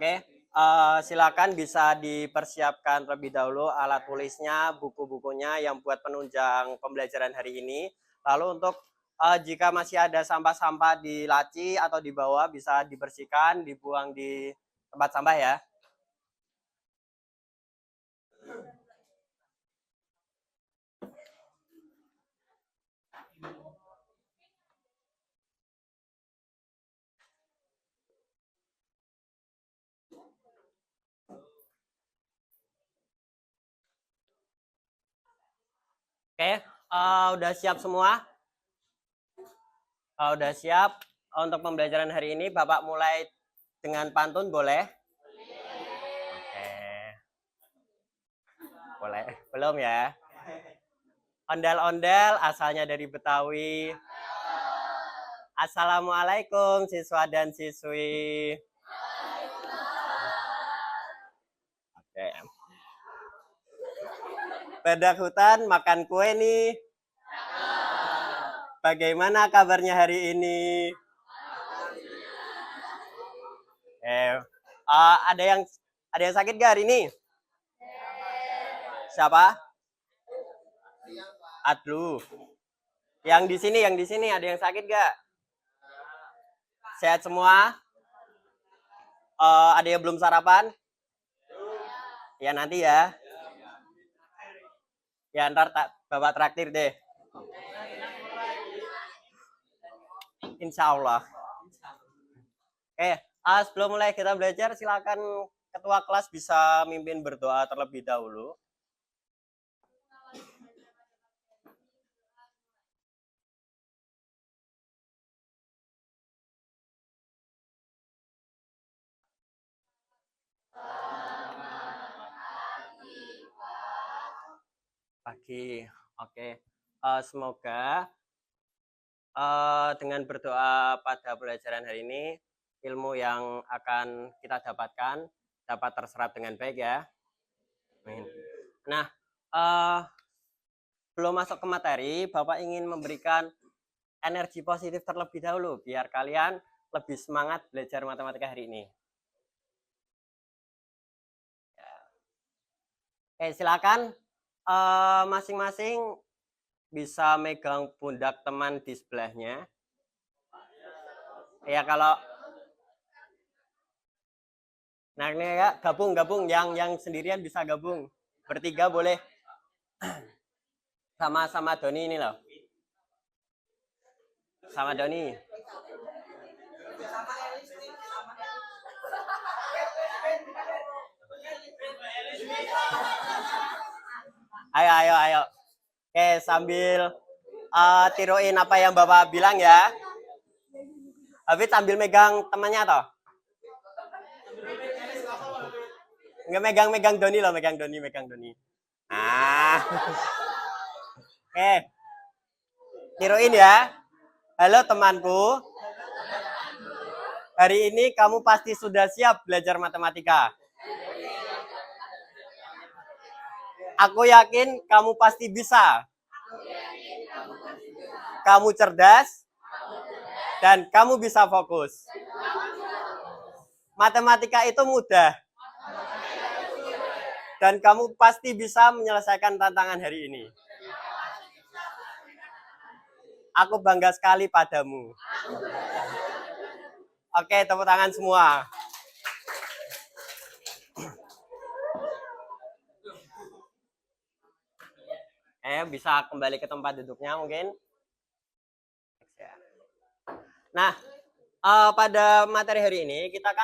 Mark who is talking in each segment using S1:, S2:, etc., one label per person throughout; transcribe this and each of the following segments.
S1: Oke, silakan bisa dipersiapkan terlebih dahulu alat tulisnya, buku-bukunya yang buat penunjang pembelajaran hari ini. Lalu untuk jika masih ada sampah-sampah di laci atau di bawah bisa dibersihkan, dibuang di tempat sampah ya. Oke, udah siap semua? Udah siap untuk pembelajaran hari ini, Bapak mulai dengan pantun boleh? Oke. Boleh? Belum ya? Ondel-ondel asalnya dari Betawi. Assalamualaikum siswa dan siswi. Oke. Badak hutan makan kue nih. Bagaimana kabarnya hari ini? Ada yang sakit gak hari ini? Siapa? Aduh. Yang di sini ada yang sakit gak? Sehat semua? Ada yang belum sarapan? Ya nanti ya. Ya ntar Bapak traktir deh. Insya Allah. Oke, sebelum mulai kita belajar, silakan ketua kelas bisa mimpin berdoa terlebih dahulu. Pagi, oke. Semoga dengan berdoa pada pelajaran hari ini, ilmu yang akan kita dapatkan dapat terserap dengan baik ya. Nah, belum masuk ke materi, Bapak ingin memberikan energi positif terlebih dahulu, biar kalian lebih semangat belajar matematika hari ini. Oke, silakan masing-masing bisa megang pundak teman di sebelahnya. Ya kalau nah ini ya gabung yang sendirian bisa gabung, bertiga boleh. Sama Doni ini loh, sama Doni. Ayo. Oke, sambil tiruin apa yang Bapak bilang ya. Tapi sambil megang temannya toh. Nggak megang Doni loh, megang Doni. Oke. Tiruin ya. Halo temanku. Hari ini kamu pasti sudah siap belajar matematika. Aku yakin kamu pasti bisa. Kamu cerdas dan kamu bisa fokus. Matematika itu mudah. Dan kamu pasti bisa menyelesaikan tantangan hari ini. Aku bangga sekali padamu. Oke, tepuk tangan semua. Bisa kembali ke tempat duduknya mungkin. Nah, pada materi hari ini kita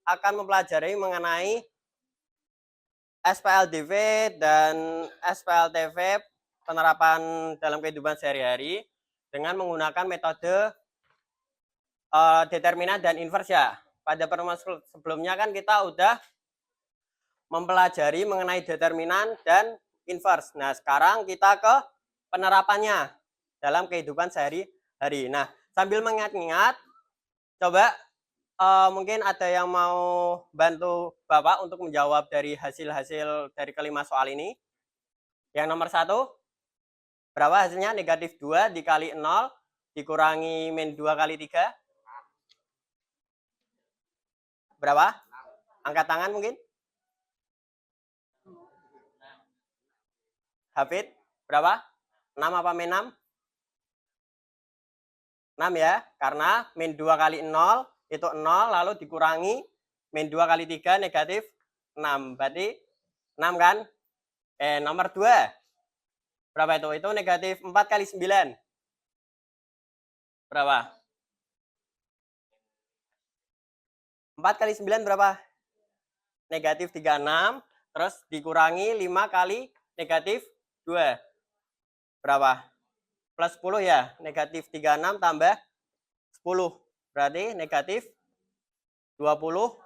S1: akan mempelajari mengenai SPLDV dan SPLTV penerapan dalam kehidupan sehari-hari dengan menggunakan metode determinan dan inverse ya. Pada pertemuan sebelumnya kan kita udah mempelajari mengenai determinan dan inverse. Nah, sekarang kita ke penerapannya dalam kehidupan sehari-hari. Nah, sambil mengingat-ingat, coba mungkin ada yang mau bantu Bapak untuk menjawab dari hasil-hasil dari kelima soal ini. Yang nomor 1, berapa hasilnya? Negatif 2 dikali 0 dikurangi min 2 kali 3. Berapa? Angkat tangan mungkin. Hafid, berapa? 6 apa min 6? 6 ya, karena min 2 kali 0 itu 0, lalu dikurangi min 2 kali 3 negatif 6. Berarti 6 kan? Nomor 2. Berapa itu? Itu negatif 4 kali 9. Berapa? 4 kali 9 berapa? Negatif 36. Terus dikurangi 5 kali negatif 2. Berapa? Plus 10 ya. Negatif 36 tambah 10. Berarti negatif 26.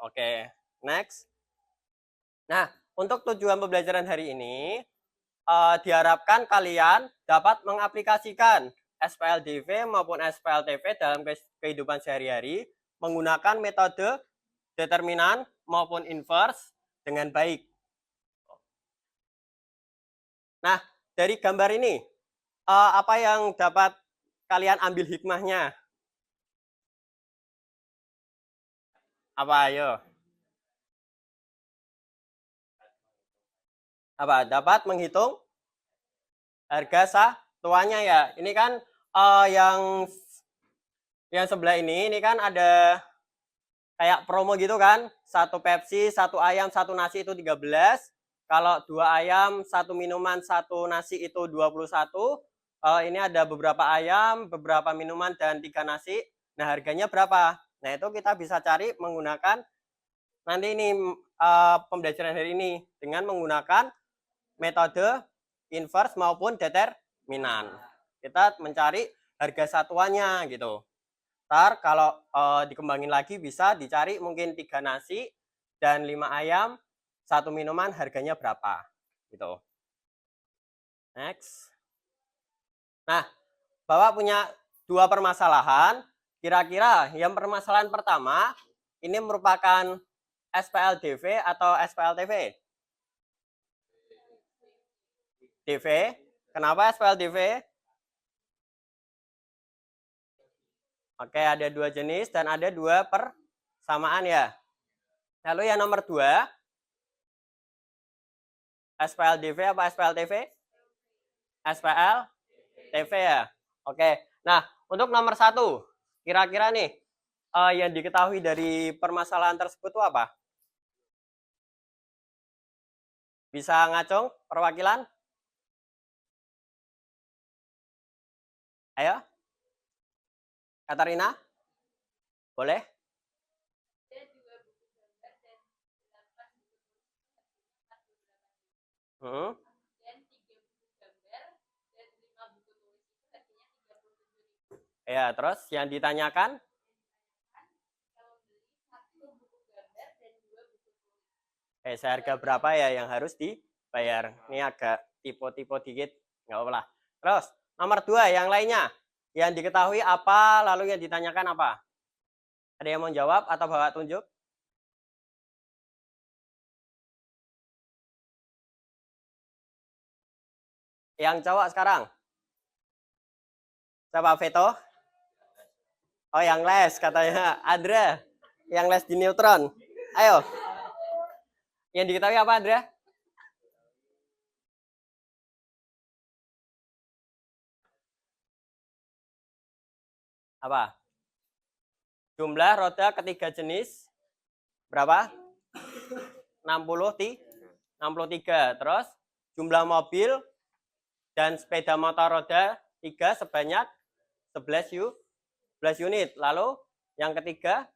S1: Oke. Next. Nah, untuk tujuan pembelajaran hari ini, diharapkan kalian dapat mengaplikasikan SPLDV maupun SPLTV dalam kehidupan sehari-hari menggunakan metode determinan maupun inverse dengan baik. Nah, dari gambar ini, apa yang dapat kalian ambil hikmahnya? Apa, ayo? Apa? Dapat menghitung harga satuannya ya. Ini kan yang sebelah ini kan ada kayak promo gitu kan. 1 Pepsi, 1 ayam, 1 nasi itu 13. Kalau 2 ayam, 1 minuman, 1 nasi itu 21. Ini ada beberapa ayam, beberapa minuman, dan 3 nasi. Nah, harganya berapa? Nah, itu kita bisa cari menggunakan nanti ini pembelajaran hari ini dengan menggunakan metode inverse maupun determinan. Kita mencari harga satuannya gitu. Ntar kalau dikembangin lagi bisa dicari mungkin 3 nasi dan 5 ayam, 1 minuman harganya berapa gitu. Next. Nah, Bapak punya 2 permasalahan. Kira-kira yang permasalahan pertama ini merupakan SPLDV atau SPLTV? DV. Kenapa SPLDV? Oke, ada 2 jenis dan ada 2 persamaan ya. Lalu yang nomor 2, SPLDV apa SPLTV? SPLTV ya. Oke. Nah, untuk nomor 1, kira-kira nih yang diketahui dari permasalahan tersebut itu apa? Bisa ngacung perwakilan? Ayo. Katarina? Boleh? Ya, terus yang ditanyakan? Seharga berapa ya yang harus dibayar? Ini agak tipe-tipe dikit, nggak apa-apa lah. Terus, nomor 2, yang lainnya. Yang diketahui apa, lalu yang ditanyakan apa? Ada yang mau jawab atau Bapak tunjuk? Yang cowok sekarang? Coba Veto? Oh, yang les katanya. Adra, yang les di neutron. Ayo. Yang diketahui apa, Adra? Apa? Jumlah roda ketiga jenis berapa? 63. Terus jumlah mobil dan sepeda motor roda 3 sebanyak 11 unit. Lalu yang ketiga,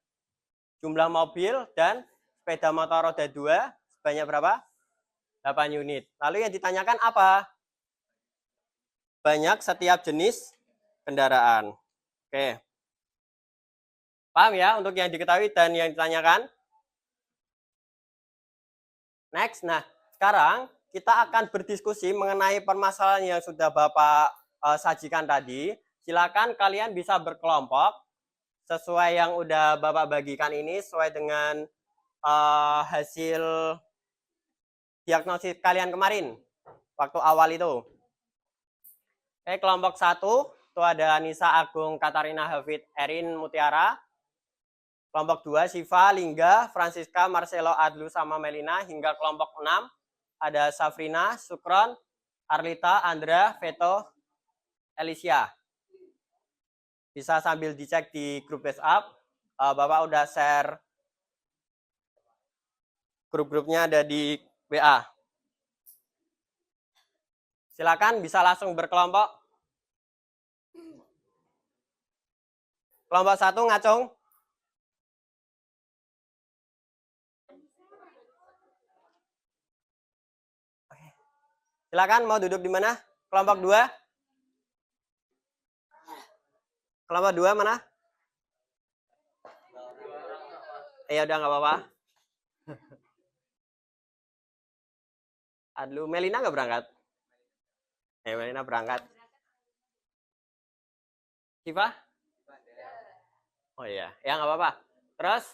S1: jumlah mobil dan sepeda motor roda 2 sebanyak berapa? 8 unit. Lalu yang ditanyakan apa? Banyak setiap jenis kendaraan. Oke. Paham ya untuk yang diketahui dan yang ditanyakan? Next. Nah, sekarang kita akan berdiskusi mengenai permasalahan yang sudah Bapak sajikan tadi. Silakan kalian bisa berkelompok sesuai yang udah Bapak bagikan ini, sesuai dengan hasil diagnosis kalian kemarin waktu awal itu. Oke, kelompok 1 itu ada Nisa, Agung, Katarina, Hafid, Erin, Mutiara. Kelompok 2, Siva, Lingga, Francisca, Marcelo, Adlu, sama Melina. Hingga kelompok 6, ada Safrina, Sukron, Arlita, Andra, Veto, Alicia. Bisa sambil dicek di grup WhatsApp. Bapak udah share grup-grupnya ada di WA. Silakan bisa langsung berkelompok. Kelompok 1 ngacung. Silakan mau duduk di mana? Kelompok 2. Kelompok 2 mana? Ya udah nggak apa-apa. Adlu, Melina nggak berangkat? Melina berangkat. Siva? Oh iya, ya nggak apa-apa. Terus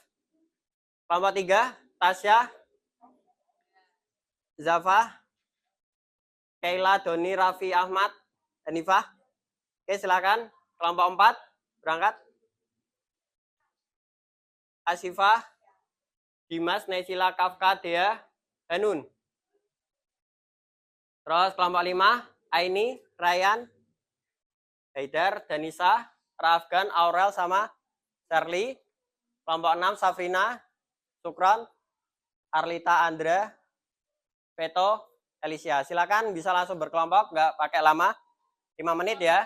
S1: kelompok 3, Tasya, Zafa, Kaila, Doni, Raffi, Ahmad, Hanifah. Oke, silakan. Kelompok 4 berangkat. Asifah, Dimas, Naisila, Kafka, Dea, Hanun. Terus kelompok 5, Aini, Ryan, Haidar, Danisa, Rafgan, Aurel, sama Charlie. Kelompok 6, Safrina, Sukron, Arlita, Andra, Veto, Alicia. Silakan bisa langsung berkelompok, nggak pakai lama. 5 menit ya.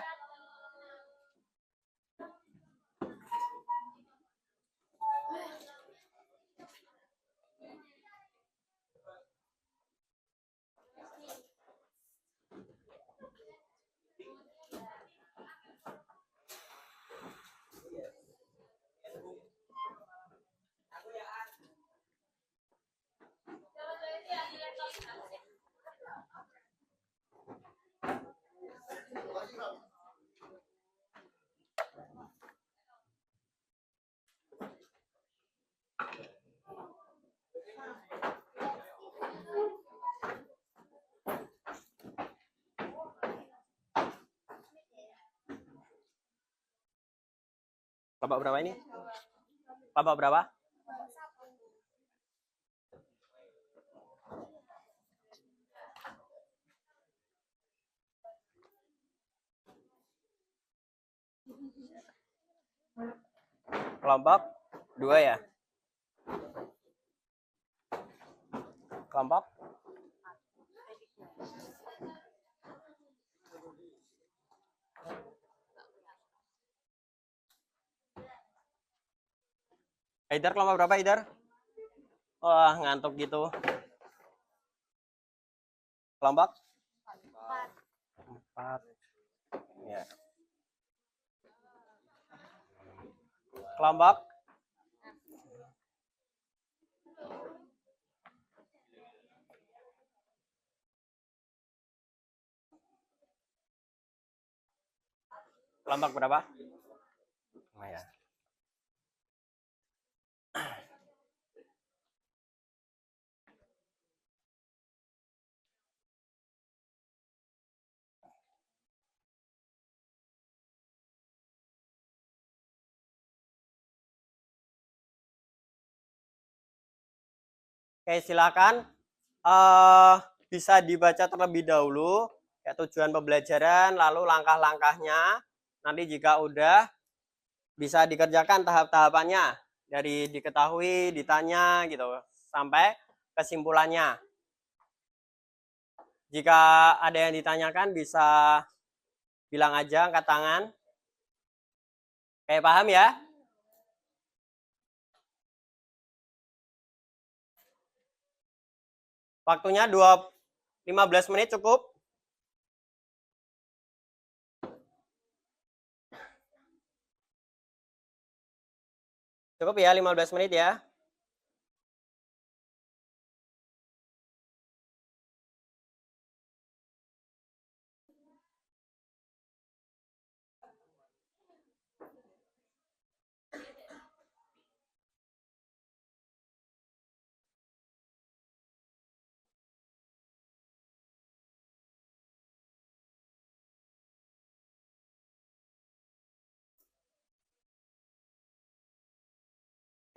S1: Kelompok berapa ini? Kelompok berapa? Kelompok 2 ya? Kelompok? Haidar kelompok berapa, Haidar? Wah, ngantuk gitu. Kelompok? 4. Ya. Kelompok? Kelompok berapa? Oh, ya. Oke, silakan. Bisa dibaca terlebih dahulu ya, tujuan pembelajaran, lalu langkah-langkahnya. Nanti jika udah bisa dikerjakan tahap-tahapannya dari diketahui, ditanya gitu sampai kesimpulannya. Jika ada yang ditanyakan bisa bilang aja, angkat tangan. Kayak paham ya? Waktunya 15 menit cukup. Cukup ya 15 menit ya.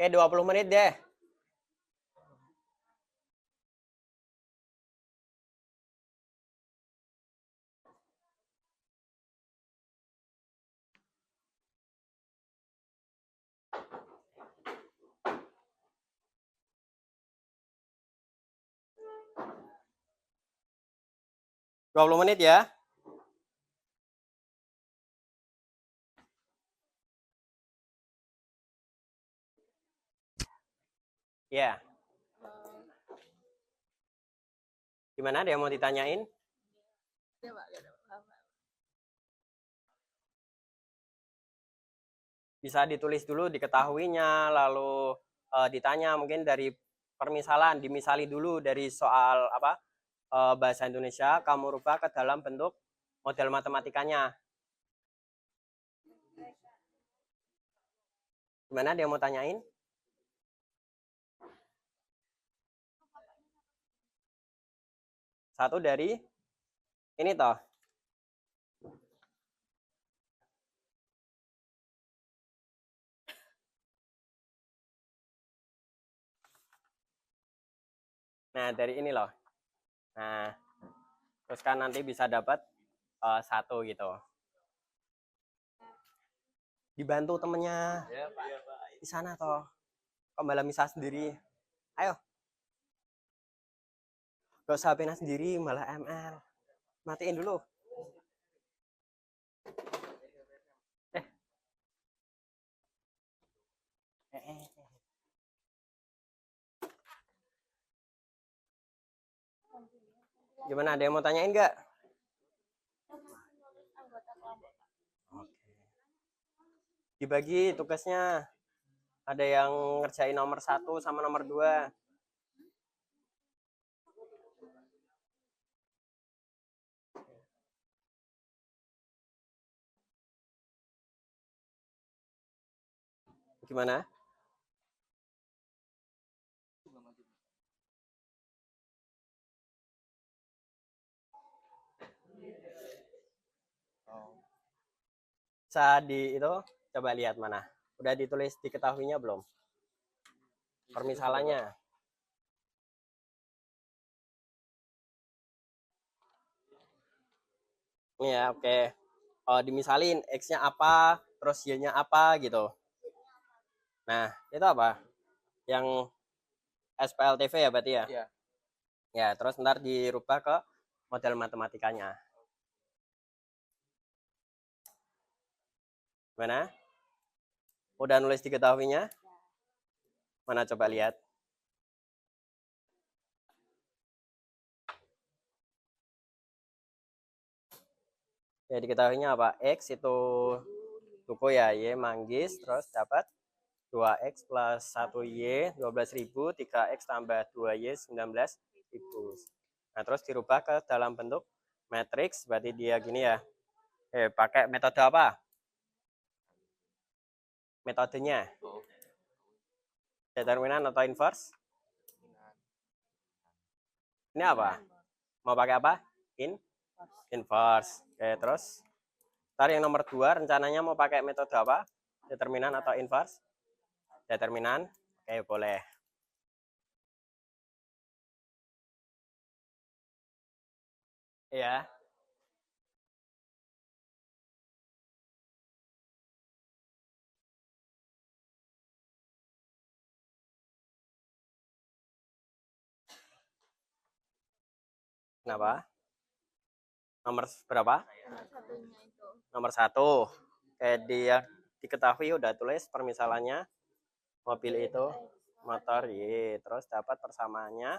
S1: Oke, 20 menit deh. Dua puluh menit ya. Ya. Gimana, ada yang mau ditanyain? Bisa ditulis dulu diketahuinya, lalu ditanya mungkin dari permisalan, dimisali dulu dari soal apa bahasa Indonesia, kamu rubah ke dalam bentuk model matematikanya. Gimana, dia mau tanyain? Satu dari ini toh. Nah, dari ini loh. Nah, terus kan nanti bisa dapat satu gitu. Dibantu temennya. Di sana toh. Kok malah misah sendiri? Ayo. Gak usah pena sendiri, malah ML. Matiin dulu. Gimana, ada yang mau tanyain nggak? Dibagi tugasnya. Ada yang ngerjain nomor 1 sama nomor 2. Gimana? Bisa di itu, coba lihat mana. Udah ditulis diketahuinya belum? Permisalannya. Ini ya, oke. Dimisalin X-nya apa, terus Y-nya apa gitu. Nah, itu apa? Yang SPLTV ya berarti ya?
S2: Iya.
S1: Ya, terus ntar dirubah ke model matematikanya. Mana? Udah nulis diketahuinya? Mana coba lihat. Ya, diketahuinya apa? X itu tuku ya, Y manggis, terus dapat 2X plus 1Y 12.000, 3X tambah 2Y 19.000. Nah, terus dirubah ke dalam bentuk matriks, berarti dia gini ya. Pakai metode apa? Metodenya. Determinan atau inverse? Ini apa? Mau pakai apa? Inverse. Oke, terus ntar yang nomor 2 rencananya mau pakai metode apa? Determinan atau inverse? Determinan. Oke, boleh. Iya. Kenapa? Nomor berapa? Nomor 1. Kayak dia diketahui udah tulis permisalannya. Mobil itu motor Y, terus dapat persamaannya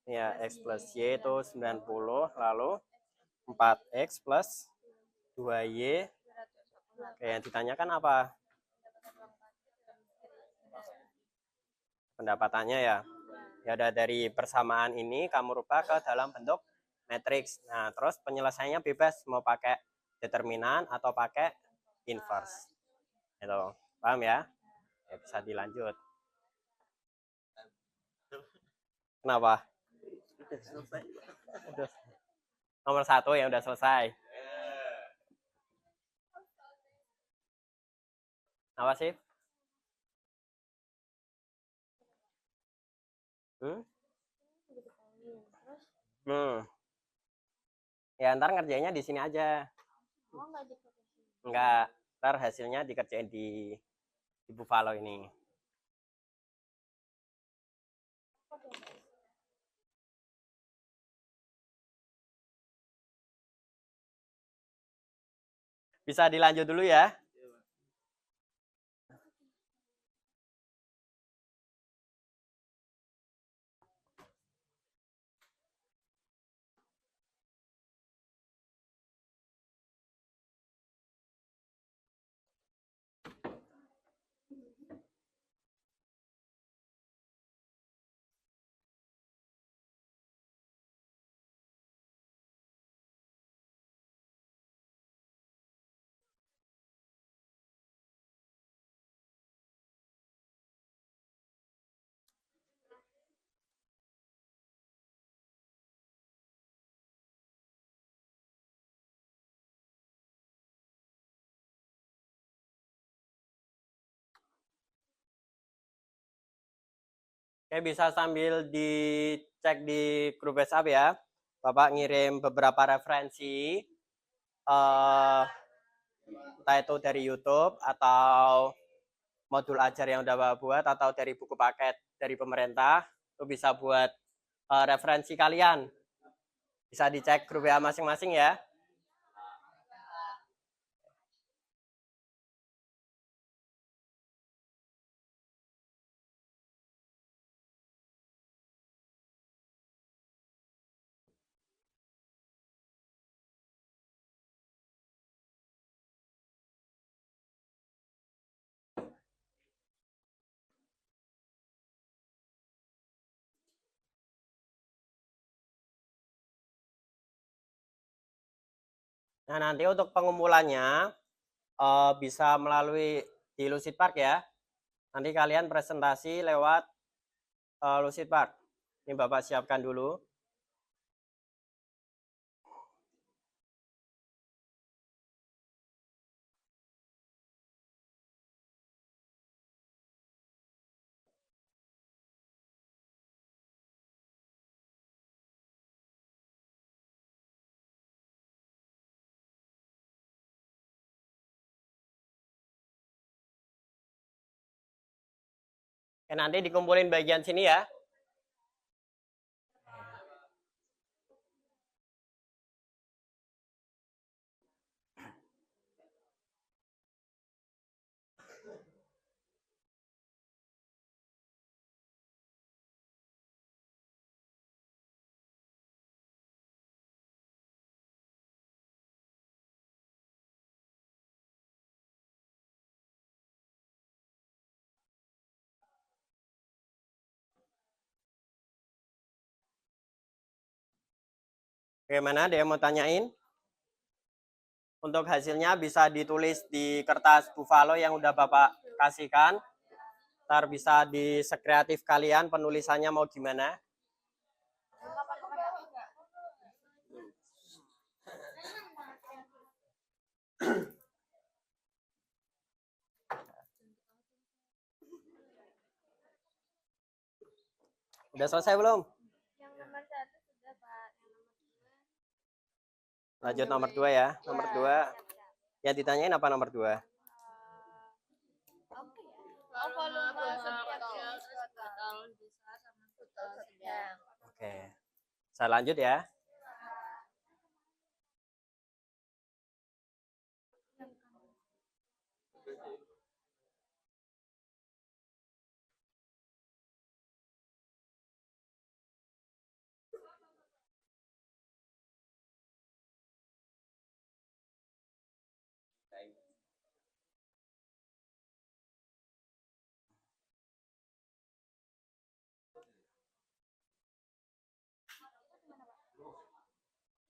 S1: ya X plus Y itu 90, lalu 4X plus 2Y. Oke, yang ditanyakan apa? Pendapatannya ya. Ya udah, dari persamaan ini kamu rubah ke dalam bentuk matriks. Nah, terus penyelesaiannya bebas mau pakai determinan atau pakai inverse. Itu. Paham ya? Ya, bisa dilanjut. Kenapa? Nomor 1 yang udah selesai. Apa sih? Hmm? Ya ntar ngerjainnya di sini aja. Enggak, ntar hasilnya dikerjain di Buffalo ini. Bisa dilanjut dulu ya. Oke, bisa sambil dicek di grup WhatsApp ya. Bapak ngirim beberapa referensi, entah itu dari YouTube atau modul ajar yang udah Bapak buat atau dari buku paket dari pemerintah, itu bisa buat referensi kalian. Bisa dicek grup WA masing-masing ya. Nah, nanti untuk pengumpulannya bisa melalui di Lucid Park ya. Nanti kalian presentasi lewat Lucid Park. Ini Bapak siapkan dulu. Nanti dikumpulin bagian sini ya. Bagaimana? Ada yang mau tanyain? Untuk hasilnya bisa ditulis di kertas Buffalo yang udah Bapak kasihkan. Ntar bisa di sekreatif kalian penulisannya mau gimana. Udah selesai belum?
S2: Yang nomor 1 sudah, Pak.
S1: Lanjut nomor 2 ya. Nomor 2. Ya ditanyain apa nomor 2?
S2: Volume setiap jenis botol besar sama botol sedang.
S1: Oke. Saya lanjut ya.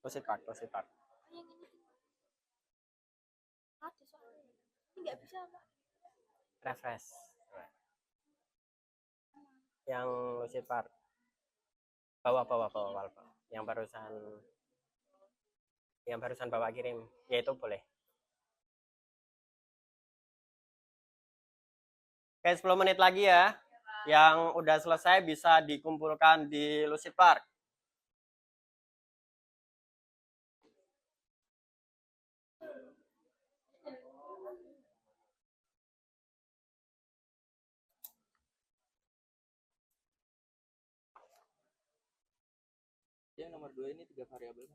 S1: Lucid Park, Lucid Park.
S2: Yang ini ada soalnya. Ini nggak bisa, Pak.
S1: Refresh. Yang Lucid Park. Bawah. Yang barusan Bapak kirim. Ya itu boleh. Oke, 10 menit lagi ya. Yang udah selesai bisa dikumpulkan di Lucid Park.
S3: Yang nomor 2 ini 3 variabel.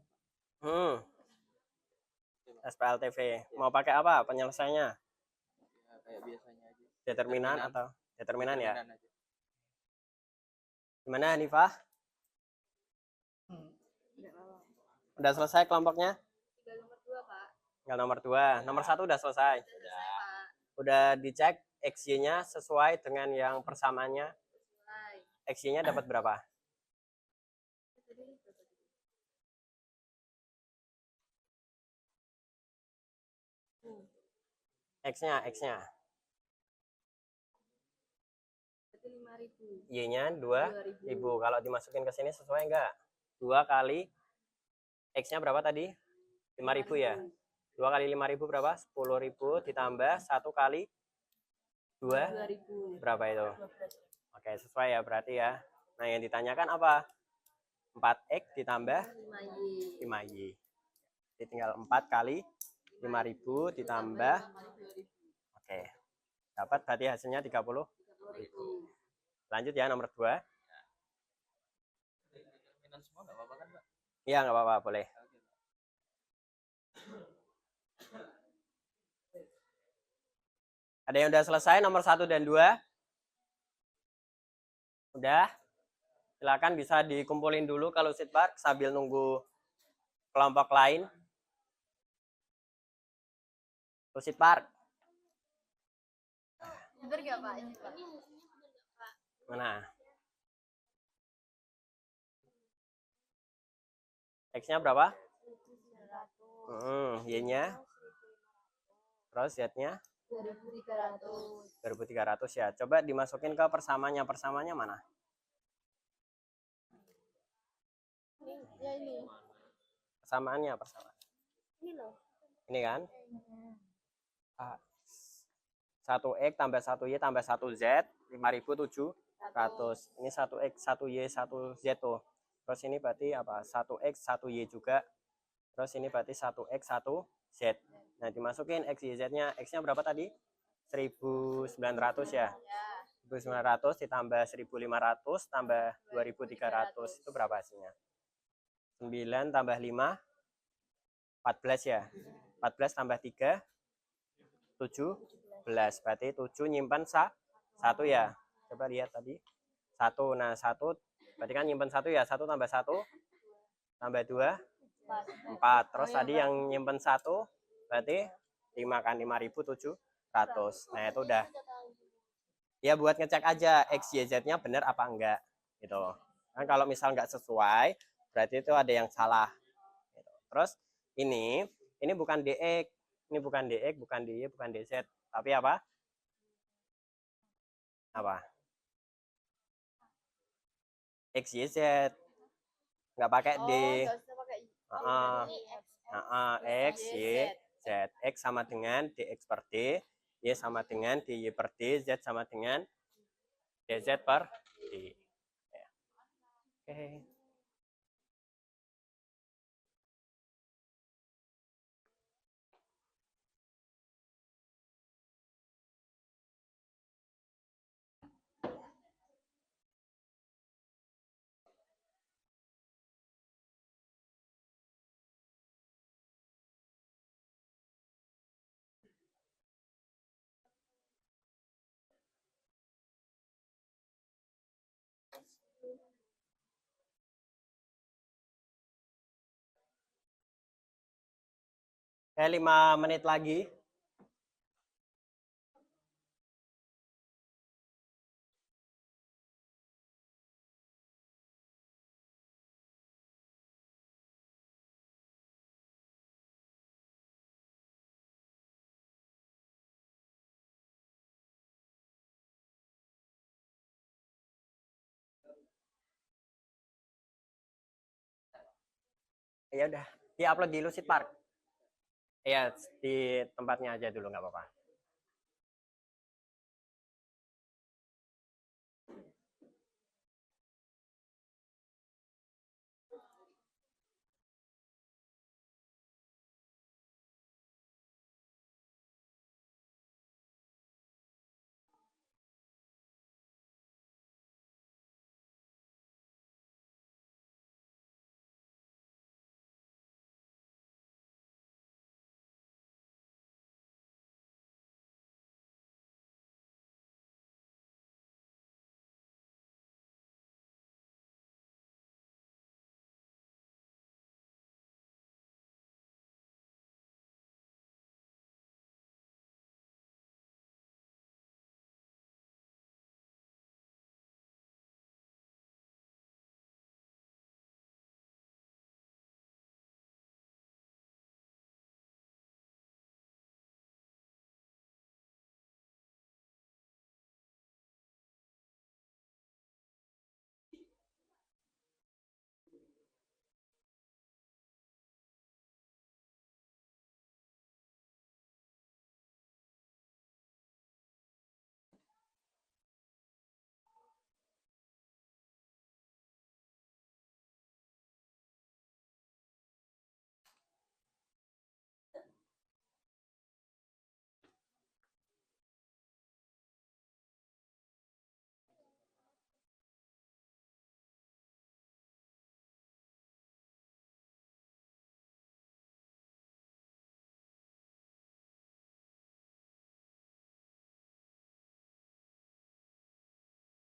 S1: SPLTV. Mau pakai apa penyelesaiannya?
S3: Ya, kayak biasanya aja.
S1: Determinan atau determinan ya?
S3: Determinan aja.
S1: Gimana Hanifah? Udah selesai kelompoknya?
S2: Tinggal nomor 2, Pak.
S1: Tinggal nomor 2. Nomor 1 udah selesai.
S2: Selesai, Pak.
S1: Udah dicek XY-nya sesuai dengan yang persamaannya.
S2: Selesai.
S1: XY-nya dapat berapa? X-nya.
S2: Berarti 5.000.
S1: Y-nya 2.000. Kalau dimasukin ke sini sesuai enggak? 2 kali X-nya berapa tadi? 5.000 ya? 2 kali 5.000 berapa? 10.000 ditambah 1 kali 2
S2: 2.000.
S1: berapa itu? Oke, sesuai ya berarti ya. Nah, yang ditanyakan apa? 4X ditambah
S2: 5Y.
S1: 5Y. Jadi tinggal 4 kali 5.000 ditambah. Oke. Dapat berarti hasilnya 30.
S2: 30.000.
S1: Lanjut ya nomor 2.
S3: Determinan semua nggak apa-apa kan, Pak?
S1: Iya, nggak apa-apa, boleh. Ada yang udah selesai nomor 1 dan 2? Udah? Silakan bisa dikumpulin dulu kalau Lucid Park sambil nunggu kelompok lain. Lucid Park.
S2: Bener nggak, Pak? Ini, Pak.
S1: Mana? X-nya berapa? Y-nya. Terus Z-nya?
S2: 2.300.
S1: 2.300 ya. Coba dimasukin ke persamaannya. Persamaannya mana?
S2: Ya ini.
S1: Persamaannya.
S2: Ini loh.
S1: Ini kan? 1X tambah 1Y tambah 1Z 5.700. Ini 1X 1Y 1Z tuh. Terus ini berarti apa? 1X 1Y juga. Terus ini berarti 1X 1Z. Nah, dimasukin X, Y, Z-nya. X-nya berapa tadi? 1.900 ya. 1.900 ditambah 1.500 tambah 2.300. Itu berapa hasilnya? 9 tambah 5 14 ya. 14 tambah 3 17. Berarti 7 nyimpan 1 ya. Coba lihat tadi. 1. Nah, 1 berarti kan nyimpan 1 ya. 1 tambah 1 tambah 2 4. Terus tadi yang nyimpan 1 berarti 5 kan 5.700. Nah, itu udah. Ya buat ngecek aja X, Y, Z-nya benar apa enggak gitu. Kan kalau misal nggak sesuai, berarti itu ada yang salah. Gitu. Terus ini bukan DX, ini bukan DX, bukan DY, bukan DZ, tapi apa? Apa? X, Y, Z. Nggak pakai D. X, Y, Z. X sama dengan DX per D, Y sama dengan DY per D, Z sama dengan DZ per D. Oke. Kayak 5 menit lagi. Ya udah, di-upload di Lucid Park. Ya, di tempatnya aja dulu nggak apa-apa.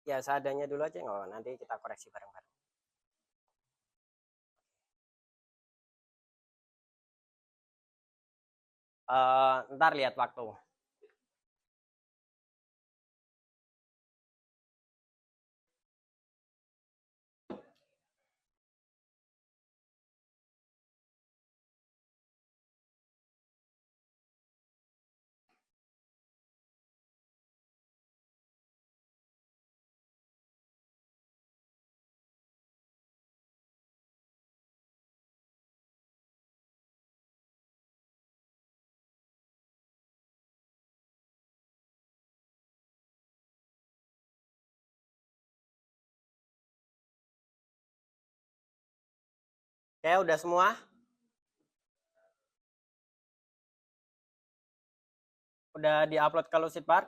S1: Ya seadanya dulu aja nggak apa-apa, nanti kita koreksi bareng-bareng. Ntar lihat waktu. Oke, udah semua? Udah di-upload ke Lucid Park?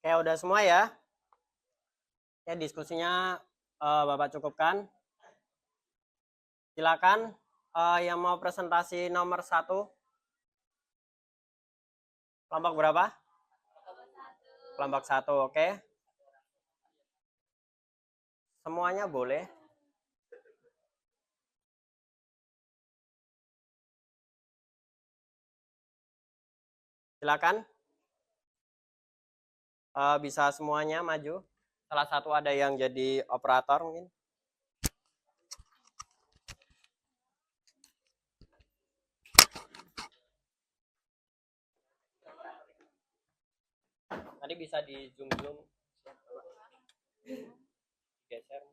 S1: Oke, udah semua ya? Ya, diskusinya Bapak cukupkan. Silakan yang mau presentasi nomor 1. Kelompok berapa? Kelompok 1, oke. Semuanya boleh. Silakan. Bisa semuanya maju. Salah satu ada yang jadi operator mungkin. Tadi bisa di zoom geser.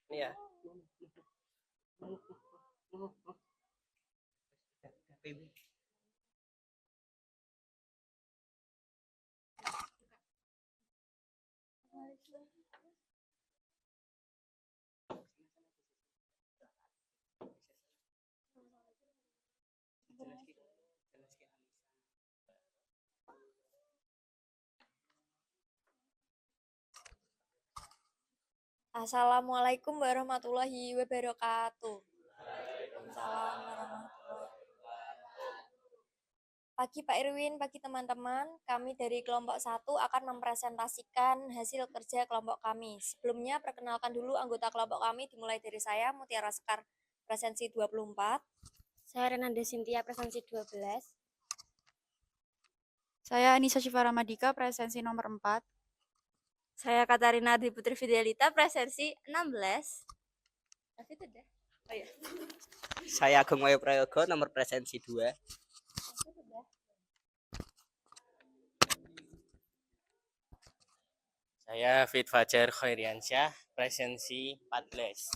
S1: Ini ya.
S2: Assalamualaikum warahmatullahi wabarakatuh. Waalaikumsalam warahmatullahi. Pagi Pak Irwin, pagi teman-teman. Kami dari kelompok 1 akan mempresentasikan hasil kerja kelompok kami. Sebelumnya perkenalkan dulu anggota kelompok kami, dimulai dari saya, Mutiara Sekar, presensi 24.
S4: Saya Renanda Sintia, presensi 12.
S5: Saya Anissa Syifa Ramadika, presensi nomor 4.
S4: Saya Katarina Dwi Putri Fidelita, presensi 16.
S2: Oh iya.
S6: Saya Agung Wayu Prayogo, nomor presensi 2.
S7: Saya Fit Fajar Khairiansyah, presensi 14.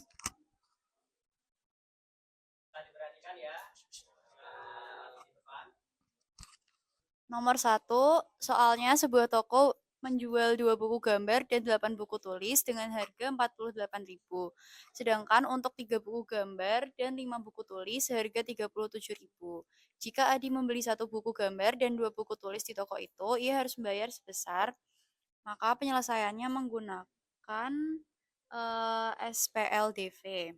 S1: Diperhatikan ya.
S5: Nomor 1, soalnya sebuah toko menjual 2 buku gambar dan 8 buku tulis dengan harga 48.000. Sedangkan untuk 3 buku gambar dan 5 buku tulis seharga 37.000. Jika Adi membeli 1 buku gambar dan 2 buku tulis di toko itu, ia harus membayar sebesar, maka penyelesaiannya menggunakan SPLDV.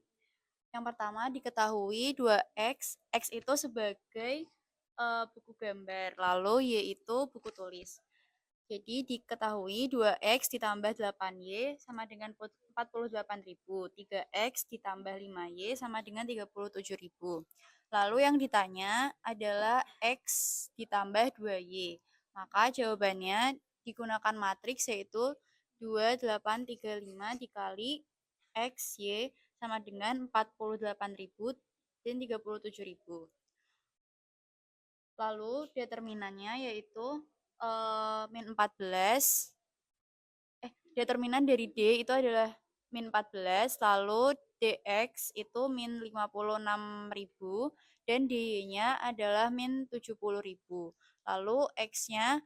S5: Yang pertama diketahui 2X, X itu sebagai buku gambar, lalu Y itu buku tulis. Jadi diketahui 2X ditambah 8Y sama dengan 48.000, 3X ditambah 5Y sama dengan 37.000. Lalu yang ditanya adalah X ditambah 2Y. Maka jawabannya digunakan matriks yaitu 2835 dikali X, Y sama dengan 48.000 dan 37.000. Lalu determinannya yaitu min 14. Determinan dari D itu adalah min 14, lalu DX itu min 56.000 dan DY-nya adalah min 70.000. Lalu X-nya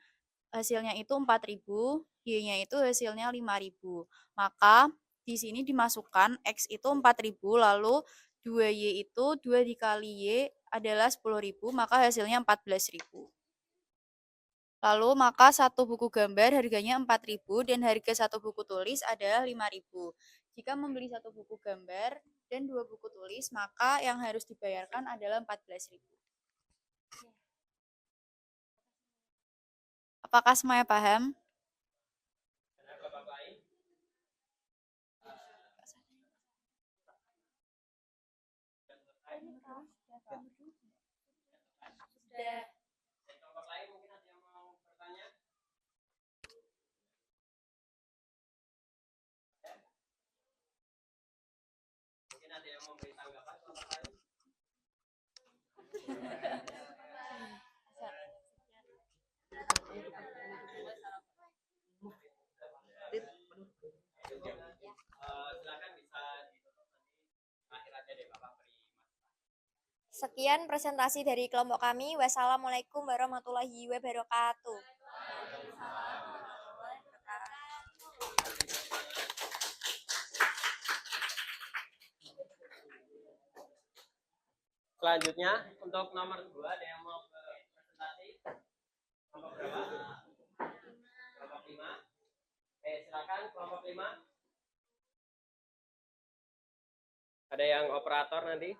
S5: hasilnya itu 4.000, Y-nya itu hasilnya 5.000. Maka di sini dimasukkan X itu 4.000, lalu 2Y itu 2 dikali Y adalah 10.000, maka hasilnya 14.000. Lalu maka satu buku gambar harganya 4.000 dan harga satu buku tulis adalah 5.000. Jika membeli satu buku gambar dan 2 buku tulis, maka yang harus dibayarkan adalah 14.000. Apakah semuanya paham?
S1: Kelompok lain mungkin ada yang mau bertanya? Mungkin ada yang mau beri tanggapan kelompok lain? Silakan bisa ditutup nanti akhir aja deh Bapak beri masukan.
S2: Sekian presentasi dari kelompok kami. Wassalamualaikum warahmatullahi wabarakatuh.
S1: Selanjutnya untuk nomor 2 ada yang mau presentasi? Kelompok berapa? Kelompok 5. Silakan kelompok 5. Ada yang operator nanti?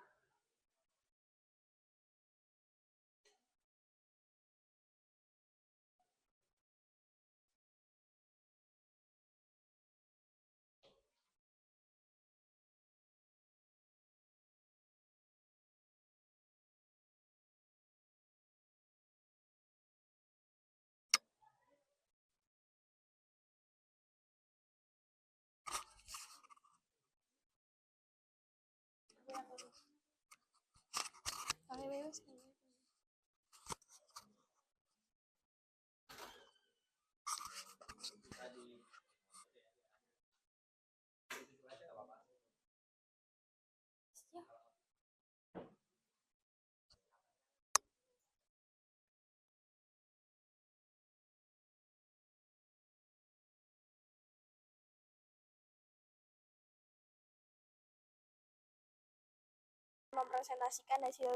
S4: Mempresentasikan hasil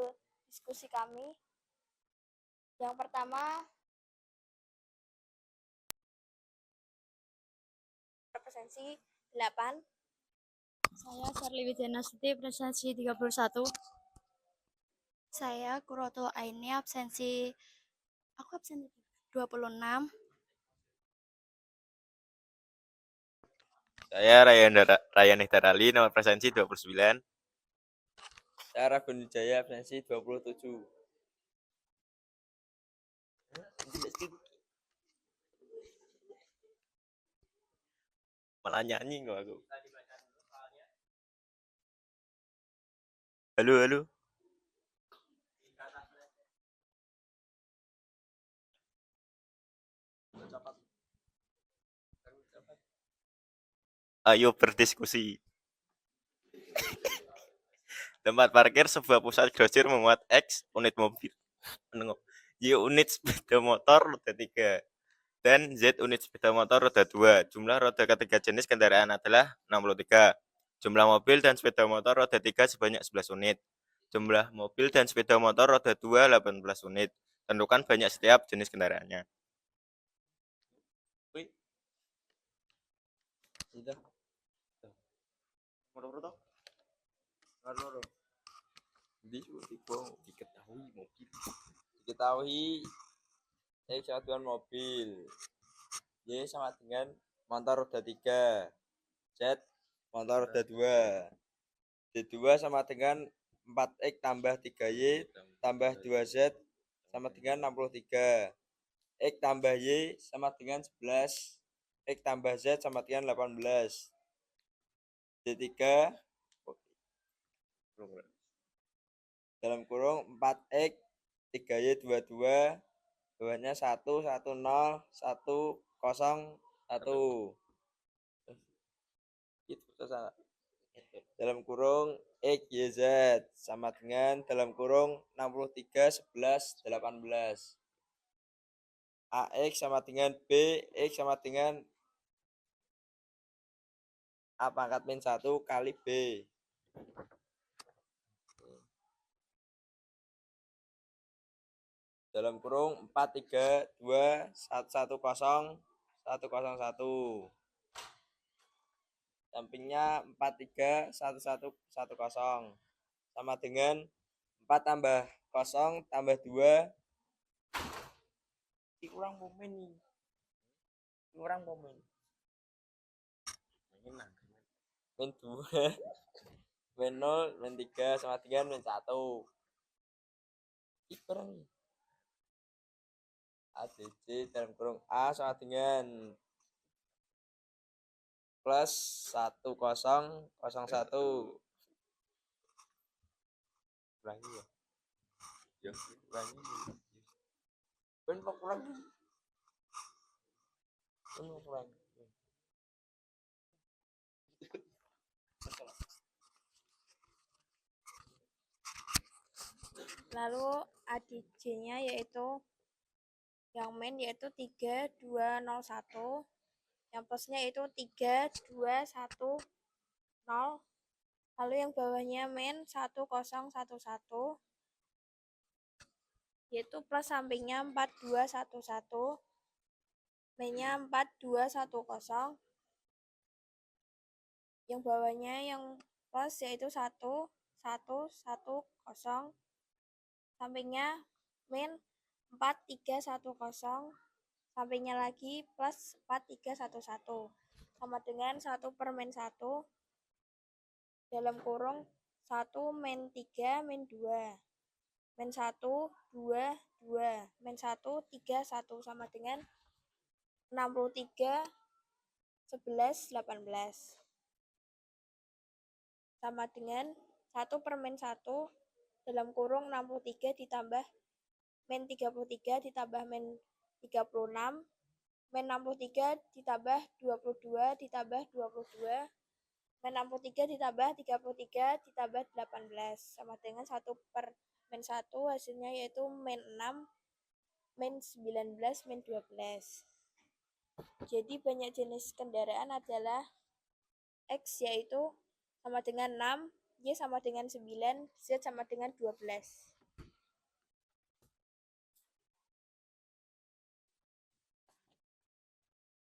S4: diskusi kami. Yang pertama, presentasi 8.
S5: Saya Charlie Widiana Suti, presentasi 31. Saya Kuroto Aini, absen 26.
S8: Saya Ryan Hidarali, nomor presensi 29.
S3: Saya Ragun Wijaya, absensi 27.
S8: Malah nyanyi kok aku. Halo, halo. Ayo berdiskusi. Tempat parkir sebuah pusat grosir memuat X unit mobil, Y unit sepeda motor roda 3, dan Z unit sepeda motor roda 2. Jumlah roda ketiga jenis kendaraan adalah 63. Jumlah mobil dan sepeda motor roda 3 sebanyak 11 unit. Jumlah mobil dan sepeda motor roda 2 18 unit. Tentukan banyak setiap jenis kendaraannya.
S3: Sudah. Diketahui mobil. Diketahui X satuan mobil. Y sama dengan motor roda 3. Z motor roda 2. D2 sama dengan 4X tambah 3Y tambah 2Z sama dengan 63. X tambah Y sama dengan 11. X tambah Z sama dengan 18. D3 dalam kurung 4x 3y 22 bawahnya 1 1 0 1 0 1 itu salah. Dalam kurung X Y Z sama dengan dalam kurung 63 11 18. AX sama dengan B, X sama dengan A pangkat min 1 kali B. Dalam kurung 4 3 2 1 1 0 1 0 1. Sampingnya 4 3 1 1 1 0 sama dengan 4 tambah 0 tambah 2 kurang momen nih. Kurang momen. Min 2 min 0 min 3 sama dengan min 1. Ini kurang nih. ADC dalam kurung A sama dengan plus 1 0 0 1. Kurangi ya. Ya, kurangi. Ben kurangi. Ben kurangi.
S2: Lalu ADC-nya yaitu yang min yaitu 3 2 0 1, yang plusnya yaitu 3 2 1 0, lalu yang bawahnya min 1 0 1 1, yaitu plus sampingnya 4 2 1 1, minnya 4 2 1 0, yang bawahnya yang plus yaitu 1 1 1 0, sampingnya min 4 3 1 0, sampingnya lagi plus 4 3 1 1, sama dengan 1 per min 1 dalam kurung 1 min 3 min 2 min 1 2 2 min 1 3 1 sama dengan 63 11 18, sama dengan 1 per min 1 dalam kurung 63 ditambah min 33 ditambah min 36 min 63 ditambah 22 ditambah 22 min 63 ditambah 33 ditambah 18 sama dengan 1 per min 1 hasilnya yaitu min 6 min 19 min 12. Jadi banyak jenis kendaraan adalah X yaitu sama dengan 6, Y sama dengan 9, Z sama dengan 12.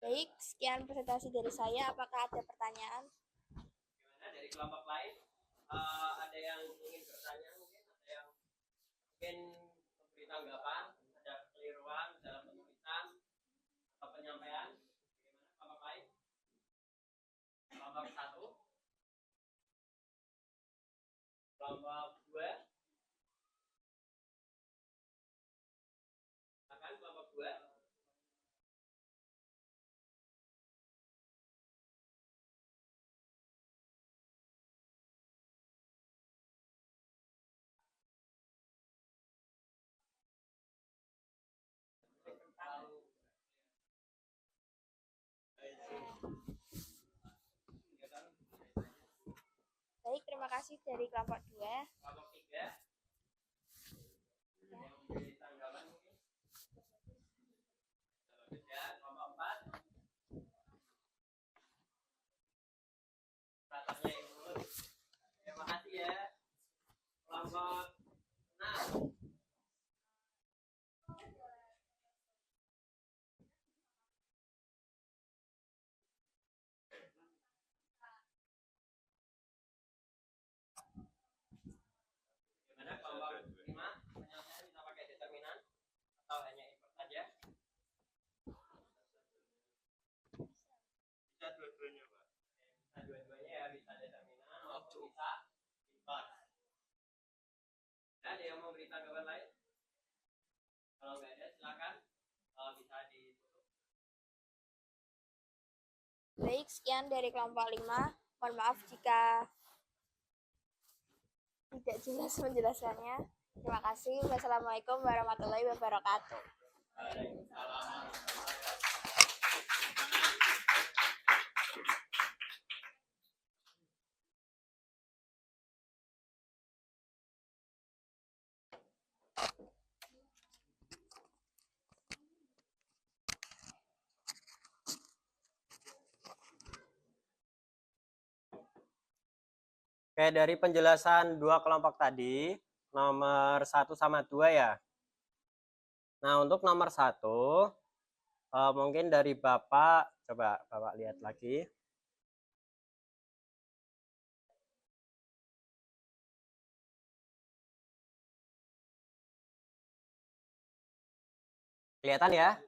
S2: Baik, sekian presentasi dari saya. Apakah ada pertanyaan?
S1: Gimana dari kelompok lain? Ada yang ingin bertanya mungkin? Ada yang mungkin memberi tanggapan? Ada kekeliruan dalam penulisan atau penyampaian? Bagaimana kelompok lain? Kelompok 1? Kelompok 2? Akan kelompok 2?
S2: Baik, terima kasih dari kelompok 2.
S1: Kelompok 3? Yang memberi tanggapan mungkin? Ya, kelompok 4? Ratanya Ibu. Terima kasih ya. Kelompok 6? Gimana kelompok 5? Penyelesaian bisa pakai determinan atau hanya input saja? Bisa dua-duanya, Pak. Bisa dua-duanya ya, bisa determinan maupun bisa input. Ada yang mau beri tanggapan lain? Kalau nggak ada, silakan. Bisa ditutup.
S2: Baik, sekian dari kelompok 5. Mohon maaf jika tidak
S4: jelas menjelaskannya. Terima kasih. Wassalamualaikum warahmatullahi wabarakatuh.
S1: Oke, dari penjelasan dua kelompok tadi, nomor 1 sama 2 ya. Nah, untuk nomor 1, mungkin dari Bapak, coba Bapak lihat lagi. Kelihatan ya?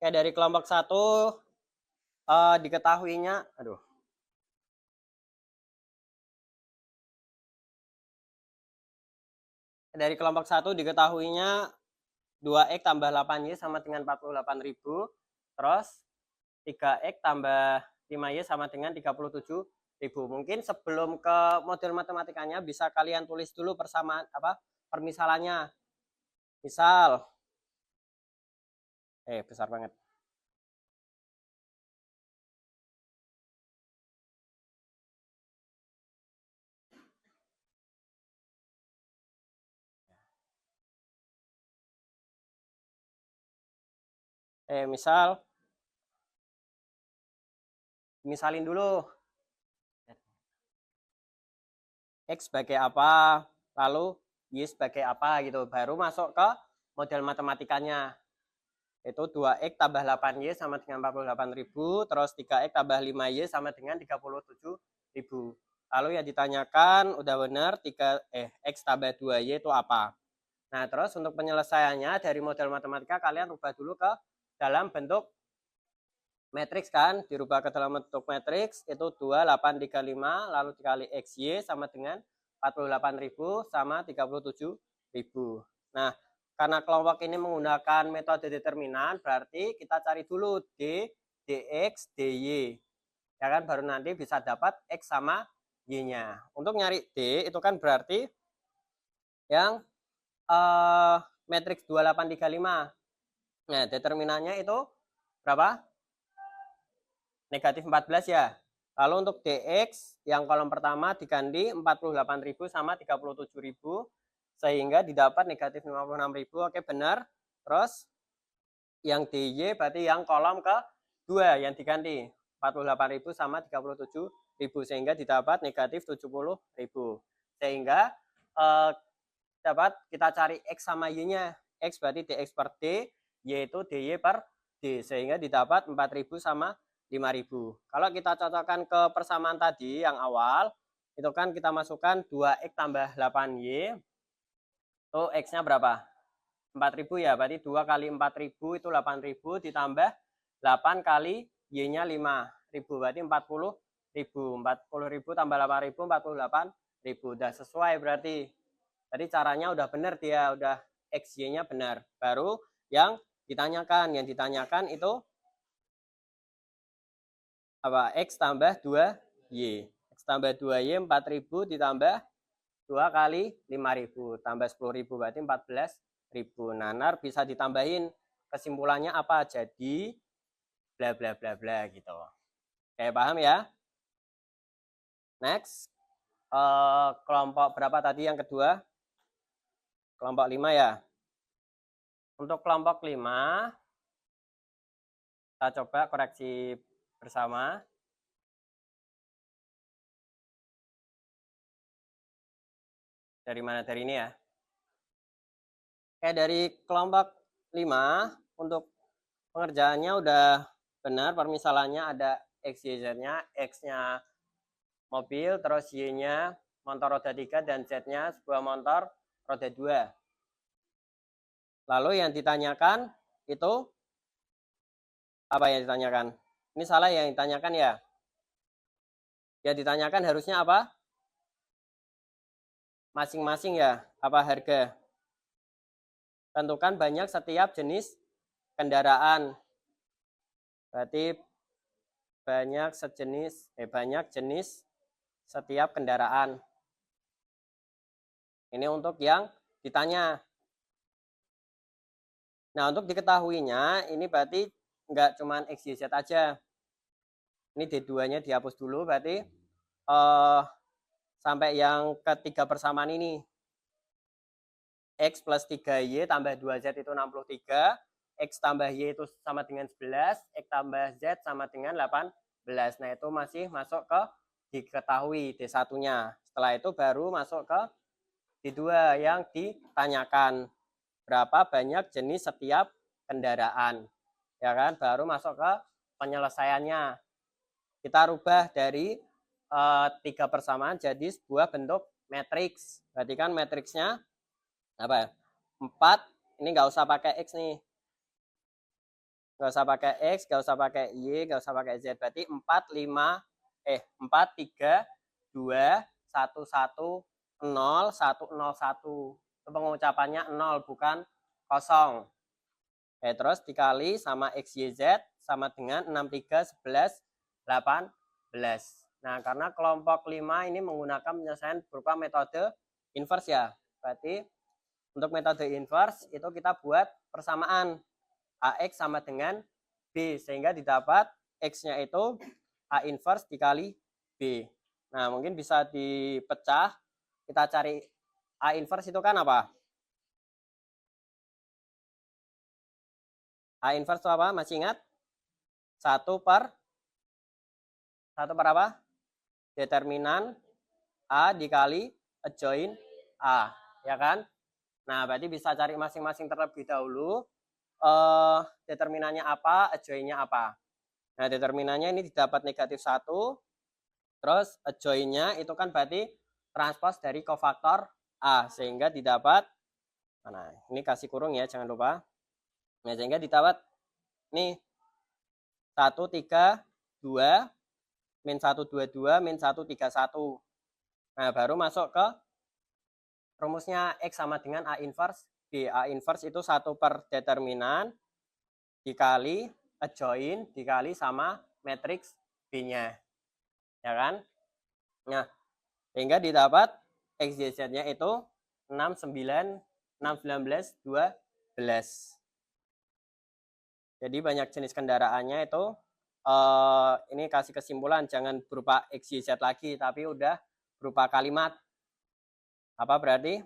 S1: Oke, dari kelompok 1, diketahuinya, dari kelompok 1 diketahuinya 2X tambah 8Y sama dengan 48.000. Terus 3X tambah 5Y sama dengan 37.000. Mungkin sebelum ke model matematikanya bisa kalian tulis dulu persamaan permisalannya. Misal besar banget. Misalin dulu X sebagai apa, lalu Y sebagai apa gitu. Baru masuk ke model matematikanya. Itu 2X tambah 8Y sama dengan 48.000, terus 3X tambah 5Y sama dengan 37.000. Lalu yang ditanyakan udah benar X tambah 2Y itu apa. Nah, terus untuk penyelesaiannya dari model matematika kalian rubah dulu ke dalam bentuk matriks kan, dirubah ke dalam bentuk matriks itu 2835 lalu dikali XY sama dengan 48.000 sama 37.000. Nah, karena kelompok ini menggunakan metode determinan, berarti kita cari dulu D, DX, DY. Ya kan, baru nanti bisa dapat X sama Y-nya. Untuk nyari D, itu kan berarti yang matriks 2835. Nah, determinannya itu berapa? Negatif 14 ya. Lalu untuk DX, yang kolom pertama diganti 48.000 sama 37.000. Sehingga didapat negatif 56.000. Oke, benar. Terus yang DY berarti yang kolom ke-2 yang diganti 48.000 sama 37.000 sehingga didapat negatif 70.000. Sehingga dapat kita cari X sama Y-nya. X berarti DX per D, Y itu DY per D sehingga didapat 4.000 sama 5.000. Kalau kita cocokkan ke persamaan tadi yang awal, itu kan kita masukkan 2X tambah 8Y. Itu X-nya berapa? 4.000 ya, berarti 2 kali 4.000 itu 8.000 ditambah 8 kali Y-nya 5.000, berarti 40.000. 40.000 tambah 8.000, 48.000. Udah sesuai berarti. Tadi caranya udah benar dia, udah XY-nya benar. Baru yang ditanyakan itu apa? X tambah 2Y. X tambah 2Y 4.000 ditambah 2 kali 5.000 tambah 10.000 berarti 14.000. Nah, bisa ditambahin kesimpulannya apa? Jadi bla bla bla bla gitu. Oke, paham ya? Next. Kelompok berapa tadi yang kedua? Kelompok 5 ya. Untuk kelompok 5 kita coba koreksi bersama. Dari mana? Dari ini ya. Oke, dari kelompok 5 untuk pengerjaannya udah benar, permisalannya ada X, Y, Z-nya, X-nya mobil, terus Y-nya motor roda 3 dan Z-nya sebuah motor roda 2. Lalu yang ditanyakan itu apa yang ditanyakan? Ini salah yang ditanyakan ya. Yang ditanyakan harusnya apa? Masing-masing ya, apa harga? Tentukan banyak setiap jenis kendaraan. Berarti banyak jenis setiap kendaraan. Ini untuk yang ditanya. Nah, untuk diketahuinya, ini berarti nggak cuman X, Y, Z aja. Ini D2-nya dihapus dulu, berarti sampai yang ketiga persamaan ini. X plus 3Y tambah 2Z itu 63, X tambah Y itu sama dengan 11, X tambah Z sama dengan 18. Nah, itu masih masuk ke diketahui D1-nya. Setelah itu baru masuk ke D2 yang ditanyakan. Berapa banyak jenis setiap kendaraan. Ya kan? Baru masuk ke penyelesaiannya. Kita rubah dari 3 persamaan jadi sebuah bentuk matriks. Berarti kan matriksnya apa ya? 4, ini nggak usah pakai X nih. Nggak usah pakai X, nggak usah pakai Y, nggak usah pakai Z. Berarti 4, 3, 2, 1, 1, 0, 1, 0, 1. Itu pengucapannya 0, bukan kosong. Terus dikali sama X, Y, Z sama dengan 63, 11, 18. Nah, karena kelompok 5 ini menggunakan penyelesaian berupa metode inverse ya. Berarti untuk metode inverse itu kita buat persamaan AX sama dengan B, sehingga didapat X-nya itu A inverse dikali B. Nah, mungkin bisa dipecah. Kita cari A inverse itu kan apa? A inverse itu apa? Masih ingat? 1 per apa? Determinan A dikali adjoint A, ya kan? Nah, berarti bisa cari masing-masing terlebih dahulu. Determinannya apa, adjointnya apa. Nah, determinannya ini didapat negatif 1. Terus adjointnya itu kan berarti transpos dari kofaktor A. Sehingga didapat, nah ini kasih kurung ya, jangan lupa. Nah, sehingga didapat nih 1, 3, 2, min 1, 2, 2, min 1, 3, 1. Nah, baru masuk ke rumusnya X sama dengan A inverse B. A inverse itu 1 per determinan dikali adjoint dikali sama matriks B-nya. Ya kan? Nah, sehingga didapat X, Y, Z-nya itu 6, 9, 6, 19, 12. Jadi banyak jenis kendaraannya itu ini kasih kesimpulan, jangan berupa X, Y, Z lagi, tapi udah berupa kalimat. Apa berarti?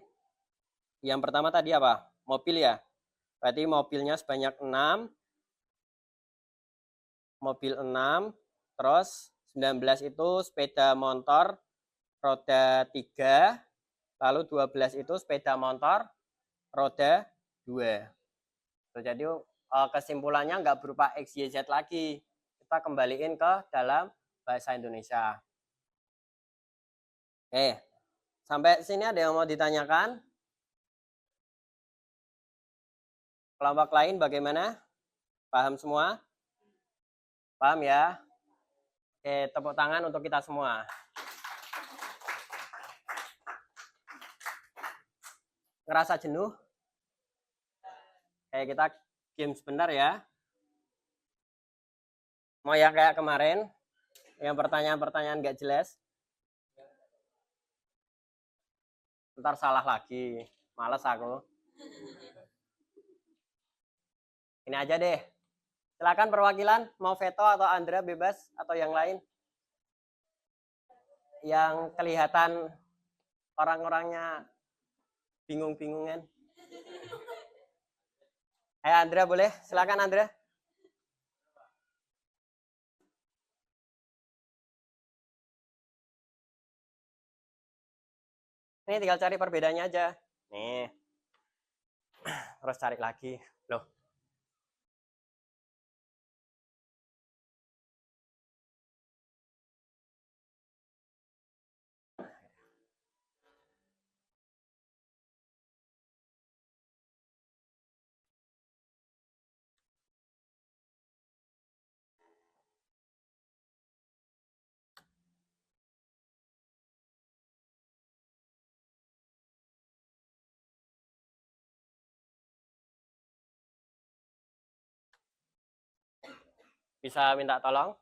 S1: Yang pertama tadi apa? Mobil ya. Berarti mobilnya sebanyak 6. Mobil 6. Terus 19 itu sepeda motor roda 3. Lalu 12 itu sepeda motor roda 2. Jadi kesimpulannya nggak berupa X, Y, Z lagi. Kita kembaliin ke dalam bahasa Indonesia. Oke. Sampai sini ada yang mau ditanyakan? Kelompok lain bagaimana? Paham semua? Paham ya? Oke, tepuk tangan untuk kita semua. Ngerasa jenuh? Oke, kita game sebentar ya. Mau yang kayak kemarin? Yang pertanyaan-pertanyaan nggak jelas? Ntar salah lagi. Males aku. Ini aja deh. Silakan perwakilan, mau veto atau Andra bebas atau yang lain. Yang kelihatan orang-orangnya bingung-bingungan. Andra boleh? Silakan Andra. Ini tinggal cari perbedaannya aja. Nih. Terus cari lagi. Loh. Bisa minta tolong?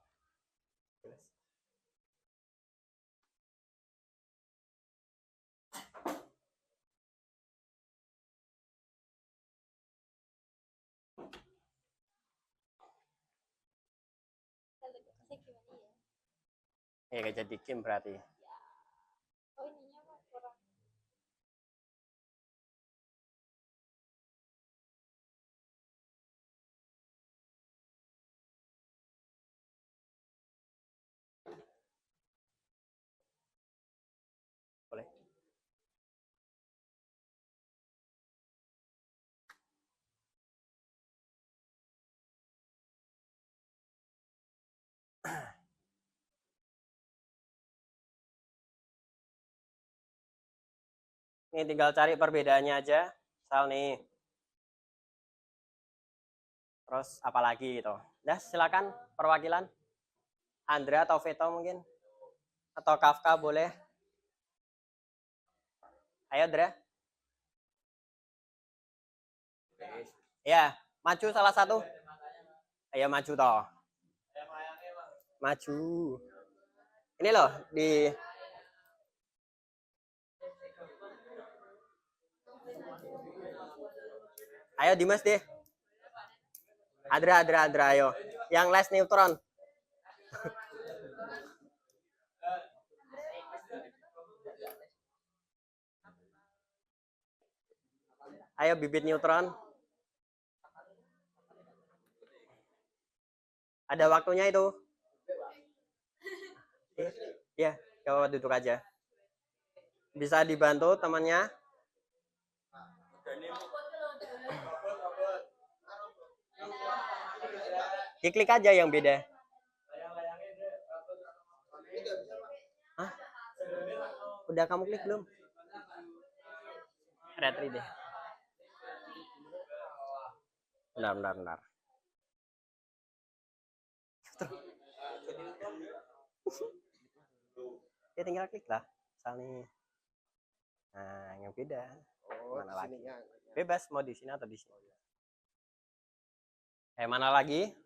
S1: Gak jadi game berarti.
S2: Oh, ininya mah kurang.
S1: Boleh. Ini tinggal cari perbedaannya aja. Misal nih. Terus apalagi gitu. Dah silakan perwakilan. Andrea atau Veto mungkin. Atau Kafka boleh. Ayo Andrea. Ya, maju salah satu. Ayo maju toh. Maju. Ini loh di Ayo Dimas deh. Adra ayo. Yang les neutron. Ayo bibit neutron. Ada waktunya itu. Ya, kalau duduk aja. Bisa dibantu temannya. Klik aja yang beda. Hah? Udah kamu klik belum? Retri deh. Bentar. Ya tinggal klik lah. Misalnya. Nah, yang beda. Mana lagi? Bebas mau di sini atau di sini. Mana lagi?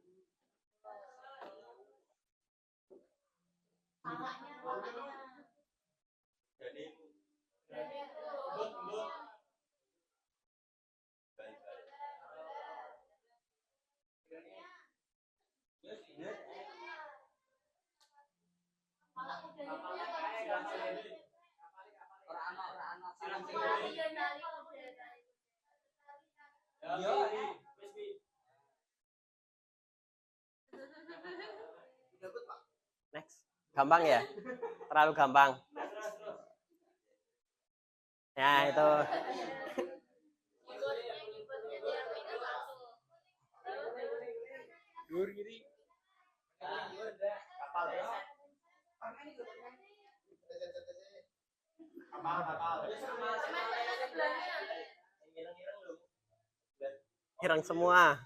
S1: Next. Gampang ya? Terlalu gampang. Ya, itu. Hirang semua.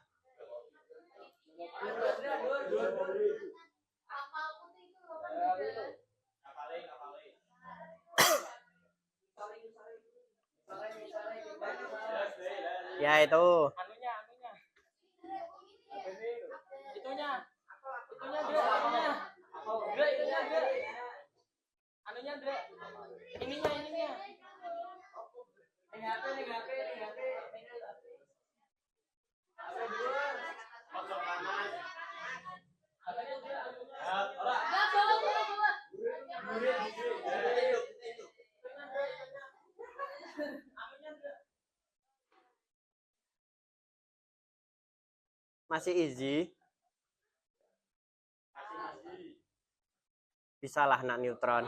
S1: Ya itu. Masih easy. Bisa lah nak neutron.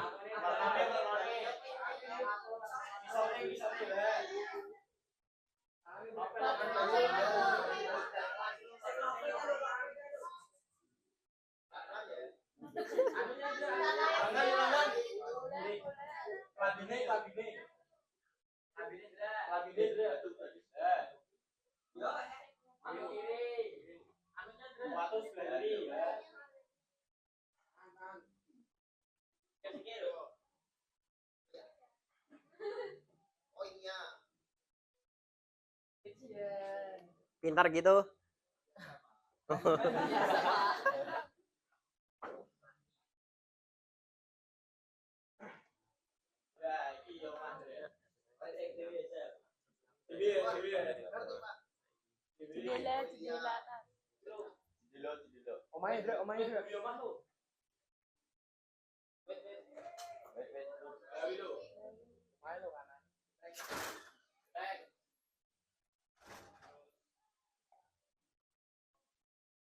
S1: Pintar gitu.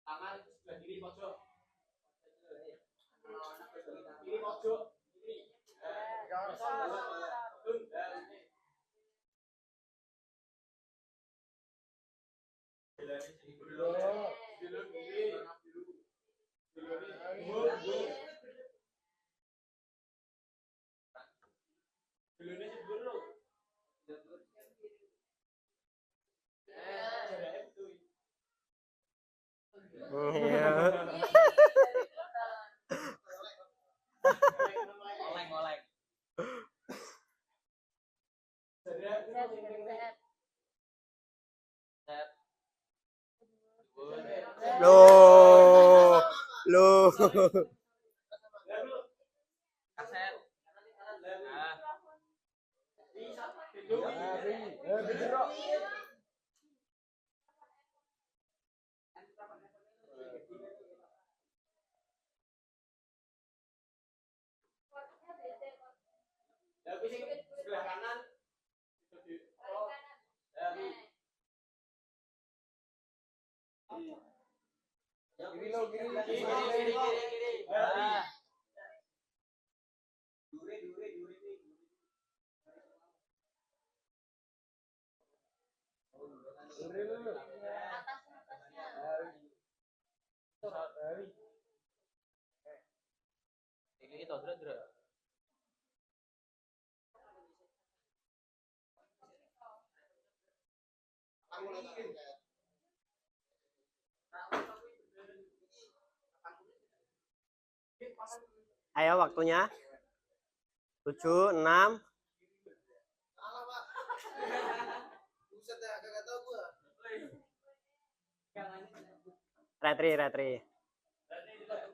S1: Tangan sebelah kiri pojok. Kiri pojok. Kiri.
S6: Loh, loh.
S1: Sebelah kanan. Kiri.
S6: Ayo waktunya. 7, 6.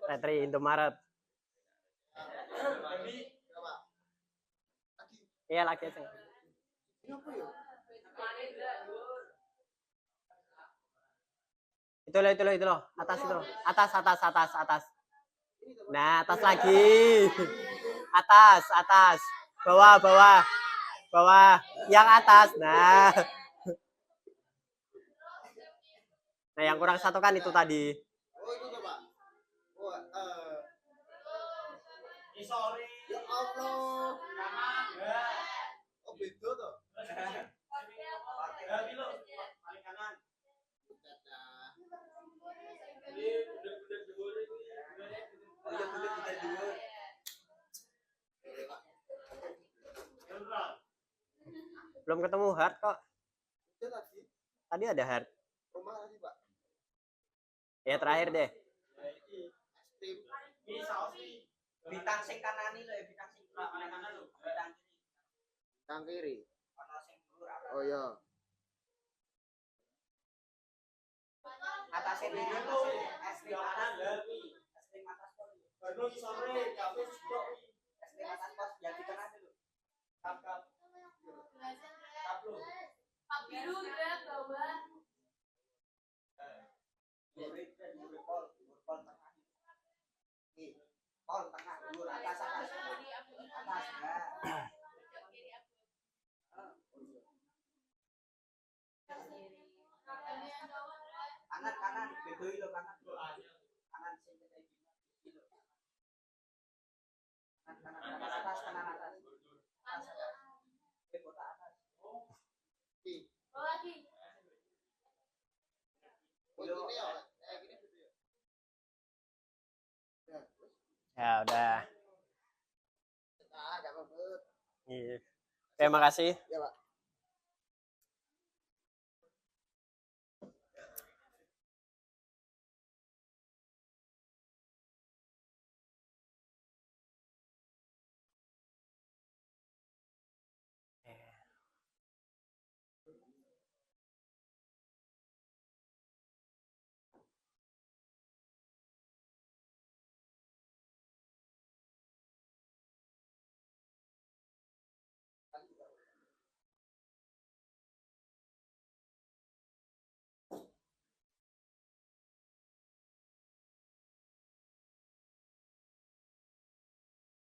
S6: Retri Indomaret. Iya lagi sih. Itu loh. Atas itu. Atas. Nah, atas lagi. Atas. Bawah. Yang atas. Nah. Nah, yang kurang satu kan itu tadi.
S9: Oh itu tuh Pak.
S1: Sorry.
S9: Ya Allah. Oh beda tuh.
S1: Paling kanan.
S6: Belum ketemu hard kok.
S9: Itu tadi
S6: Tadi ada hard.
S9: rumah tadi Pak.
S6: Ya terakhir deh.
S9: Tim.
S1: Ini saus.
S6: Bintang sing kanani lho, bintang sing kanan lho. Bintang kiri.
S9: Yang kiri.
S6: Ana sing dhuwur.
S9: Oh iya.
S6: Atasnya ini tuh es krim kanan lho. Es krim atas kok.
S1: Baru sore kafe stok.
S6: Es krim atas kos yang di tengah dulu.
S1: Kap. Kap lu.
S5: Pak biru ya bawah.
S6: Pol tengah. Nih, pol tengah dulu atas. Kanan, bedoi lo kanan. Kanan sing kita iki. Kanan atas.
S5: Oh lagi.
S9: Oh ini ya. Gini gitu ya. Ya, terus.
S6: Ya udah.
S9: Gak apa-apa.
S6: Iya. Terima kasih.
S9: Ya Pak.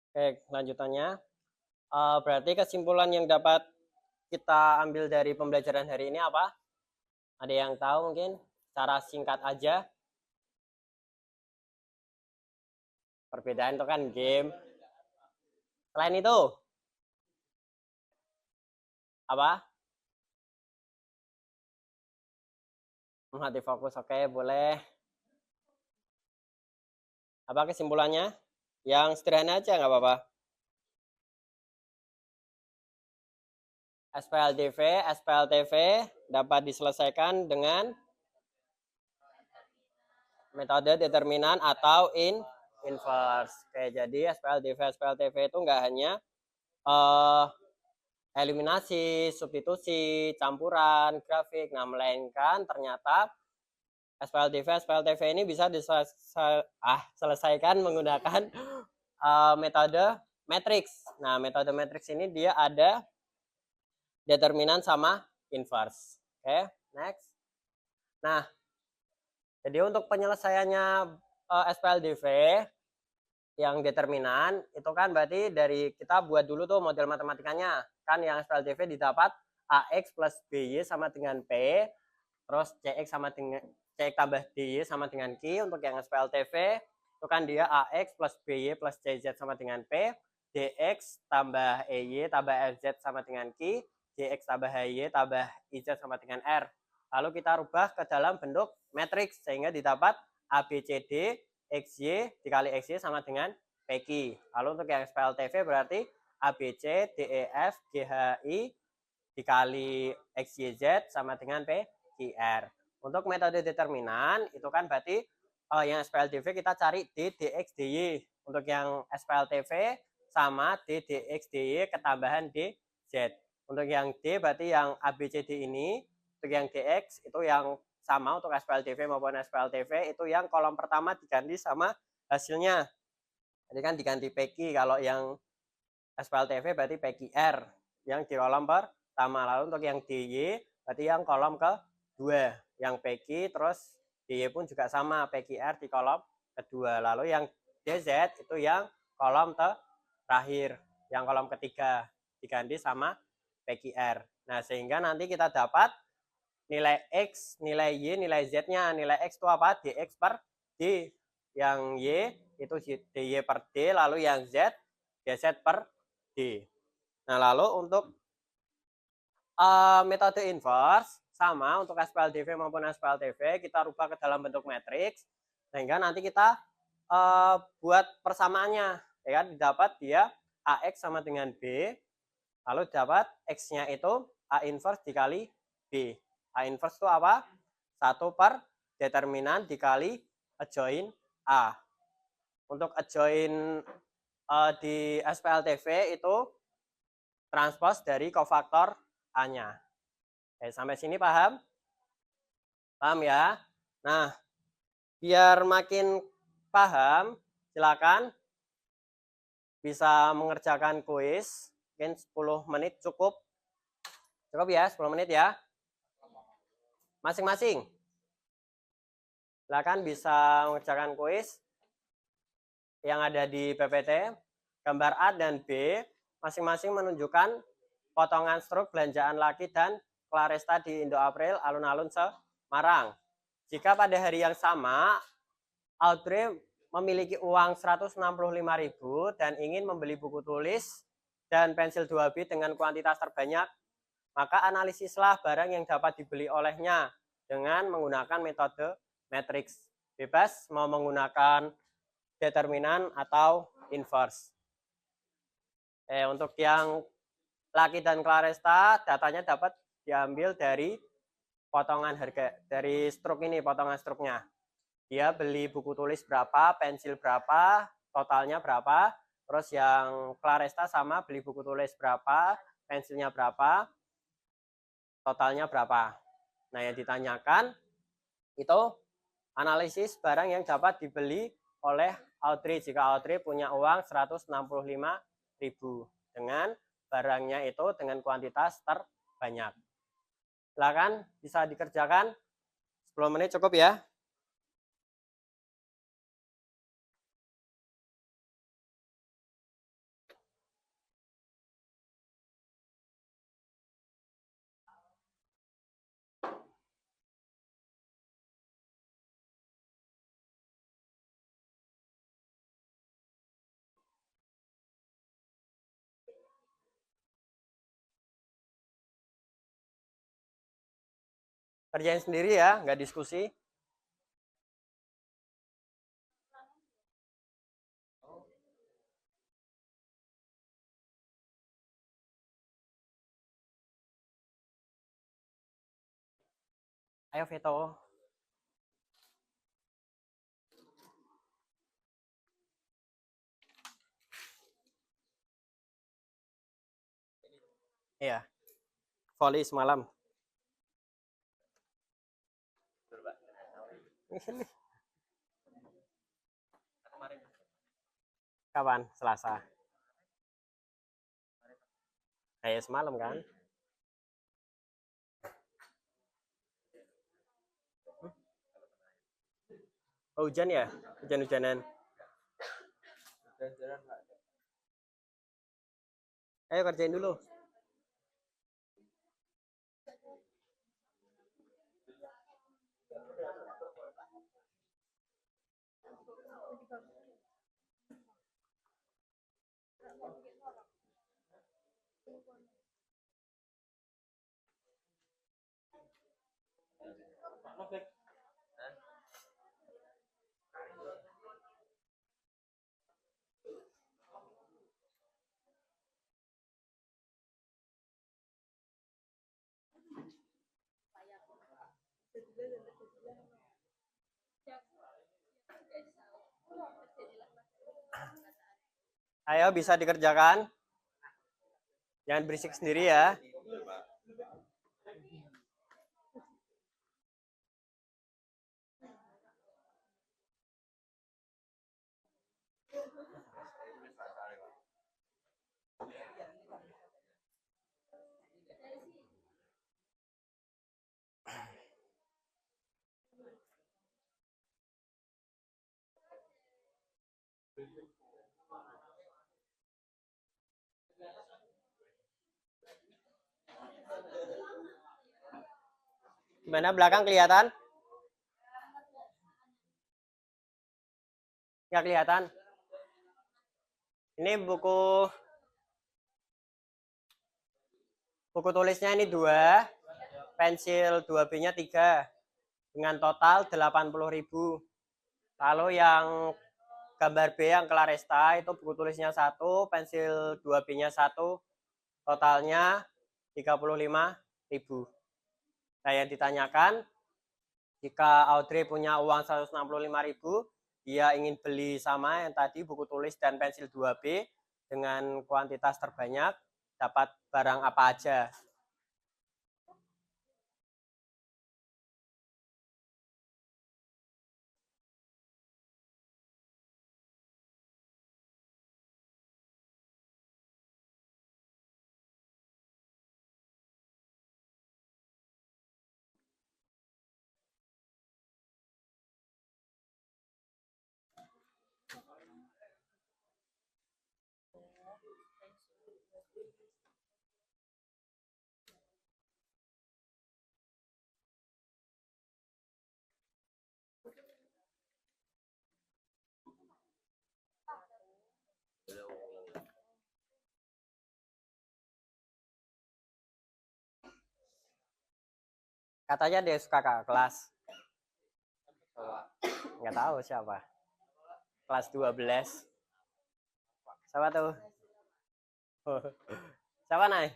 S6: Oke, lanjutannya. Berarti kesimpulan yang dapat
S1: kita ambil dari pembelajaran hari ini apa? Ada yang tahu mungkin? Cara singkat aja. Perbedaan itu kan game. Selain itu, apa? Mati fokus, oke, boleh. Apa kesimpulannya? Yang sederhana aja nggak apa-apa. SPLTV dapat diselesaikan dengan metode determinan atau inverse. Oke, jadi SPLTV itu nggak hanya eliminasi, substitusi, campuran, grafik, nah melainkan ternyata SPLTV ini bisa diselesaikan menggunakan metode matrix. Nah, metode matrix ini dia ada determinan sama inverse. Oke, next. Nah, jadi untuk penyelesaiannya SPLTV yang determinan itu kan berarti dari kita buat dulu tuh model matematikanya. Kan yang SPLTV didapat AX plus BY sama dengan P, terus CX sama dengan CX tambah DY sama dengan Q. Untuk yang SPLTV itu kan dia AX plus BY plus CZ sama dengan P, DX tambah EY tambah FZ sama dengan Q, JX tambah HY tambah IZ sama dengan R. Lalu kita rubah ke dalam bentuk matriks sehingga didapat ABCD XY dikali XY sama dengan PQ. Lalu untuk yang SPLTV berarti ABC DEF GHI dikali XYZ sama dengan PQR. Untuk metode determinan itu kan berarti yang SPLTV kita cari D DX DY. Untuk yang SPLTV sama D DX DY ketambahan DZ. Untuk yang D berarti yang ABCD ini. Untuk yang DX itu yang sama untuk SPLTV maupun SPLTV itu yang kolom pertama diganti sama hasilnya. Jadi kan diganti PQ. Kalau yang SPLTV berarti PQR yang di kolom pertama. Lalu untuk yang DY berarti yang kolom kedua. Yang PQ terus DY pun juga sama, PQR di kolom kedua. Lalu yang DZ itu yang kolom terakhir, yang kolom ketiga diganti sama PQR. Nah, sehingga nanti kita dapat nilai X, nilai Y, nilai Z-nya. Nilai X itu apa? DX per D. Yang Y itu DY per D, lalu yang Z, DZ per D. Nah, lalu untuk metode inverse, sama untuk SPLTV maupun SPLTV, kita rubah ke dalam bentuk matriks, sehingga nanti kita buat persamaannya. Ya kan? Didapat dia AX sama dengan B, lalu dapat X-nya itu A inverse dikali B. A inverse itu apa? 1 per determinan dikali adjoin A. Untuk adjoin di SPLTV itu transpose dari kofaktor A-nya. Oke, sampai sini paham? Paham ya? Nah, biar makin paham, silakan bisa mengerjakan kuis. Mungkin 10 menit cukup. Cukup ya, 10 menit ya. Masing-masing. Silakan bisa mengerjakan kuis yang ada di PPT. Gambar A dan B masing-masing menunjukkan potongan struk belanjaan Laki dan Claresta di Indo April alun-alun Semarang. Jika pada hari yang sama Audrey memiliki uang 165.000 dan ingin membeli buku tulis dan pensil 2B dengan kuantitas terbanyak, maka analisislah barang yang dapat dibeli olehnya dengan menggunakan metode matriks. Bebas mau menggunakan determinan atau inverse. Untuk yang Laki dan Claresta, datanya dapat diambil dari potongan harga, dari struk ini, potongan struknya. Dia beli buku tulis berapa, pensil berapa, totalnya berapa. Terus yang Claresta sama beli buku tulis berapa, pensilnya berapa, totalnya berapa. Nah, yang ditanyakan itu analisis barang yang dapat dibeli oleh Audrey jika Audrey punya uang 165.000 dengan barangnya itu dengan kuantitas terbanyak. Silakan bisa dikerjakan. 10 menit cukup ya. Kerjain sendiri ya, nggak diskusi. Ayo Veto. Iya. Volley semalam. Kapan? Selasa. Kayak semalam kan? Oh, hujan ya? Hujan-hujanan.
S3: Jalan-jalan nggak ada.
S1: Ayo kerjain dulu. Ayo bisa dikerjakan. Jangan berisik sendiri ya. Gimana belakang kelihatan? Nggak kelihatan. Ini buku tulisnya ini 2, pensil 2B-nya 3, dengan total 80.000. Lalu yang gambar B yang Claresta itu buku tulisnya 1, pensil 2B-nya 1, totalnya 35.000. Nah, yang ditanyakan, jika Audrey punya uang 165.000, dia ingin beli sama yang tadi buku tulis dan pensil 2B dengan kuantitas terbanyak, dapat barang apa aja? Katanya dia suka kakak kelas. Nggak tahu siapa. Kelas 12. Siapa tuh? Siapa, Nay?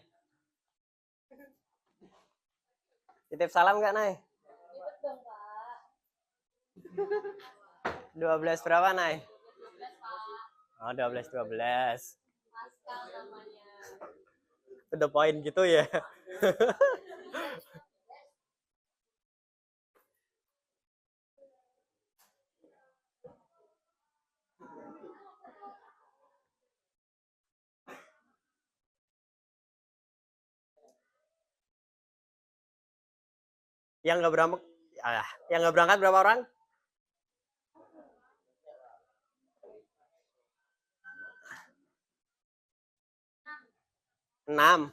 S1: Titip salam nggak, Nay? 12 berapa, Nay? Oh, 12. Udah poin gitu ya. Yang nggak berangkat, yang nggak berangkat berapa orang? 6.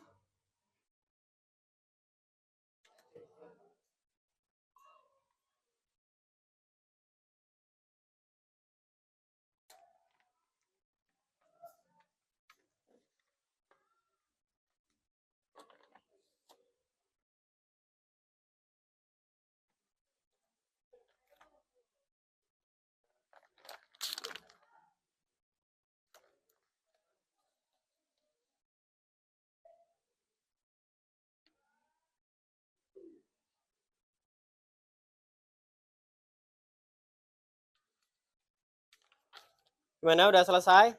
S1: Gimana, udah selesai?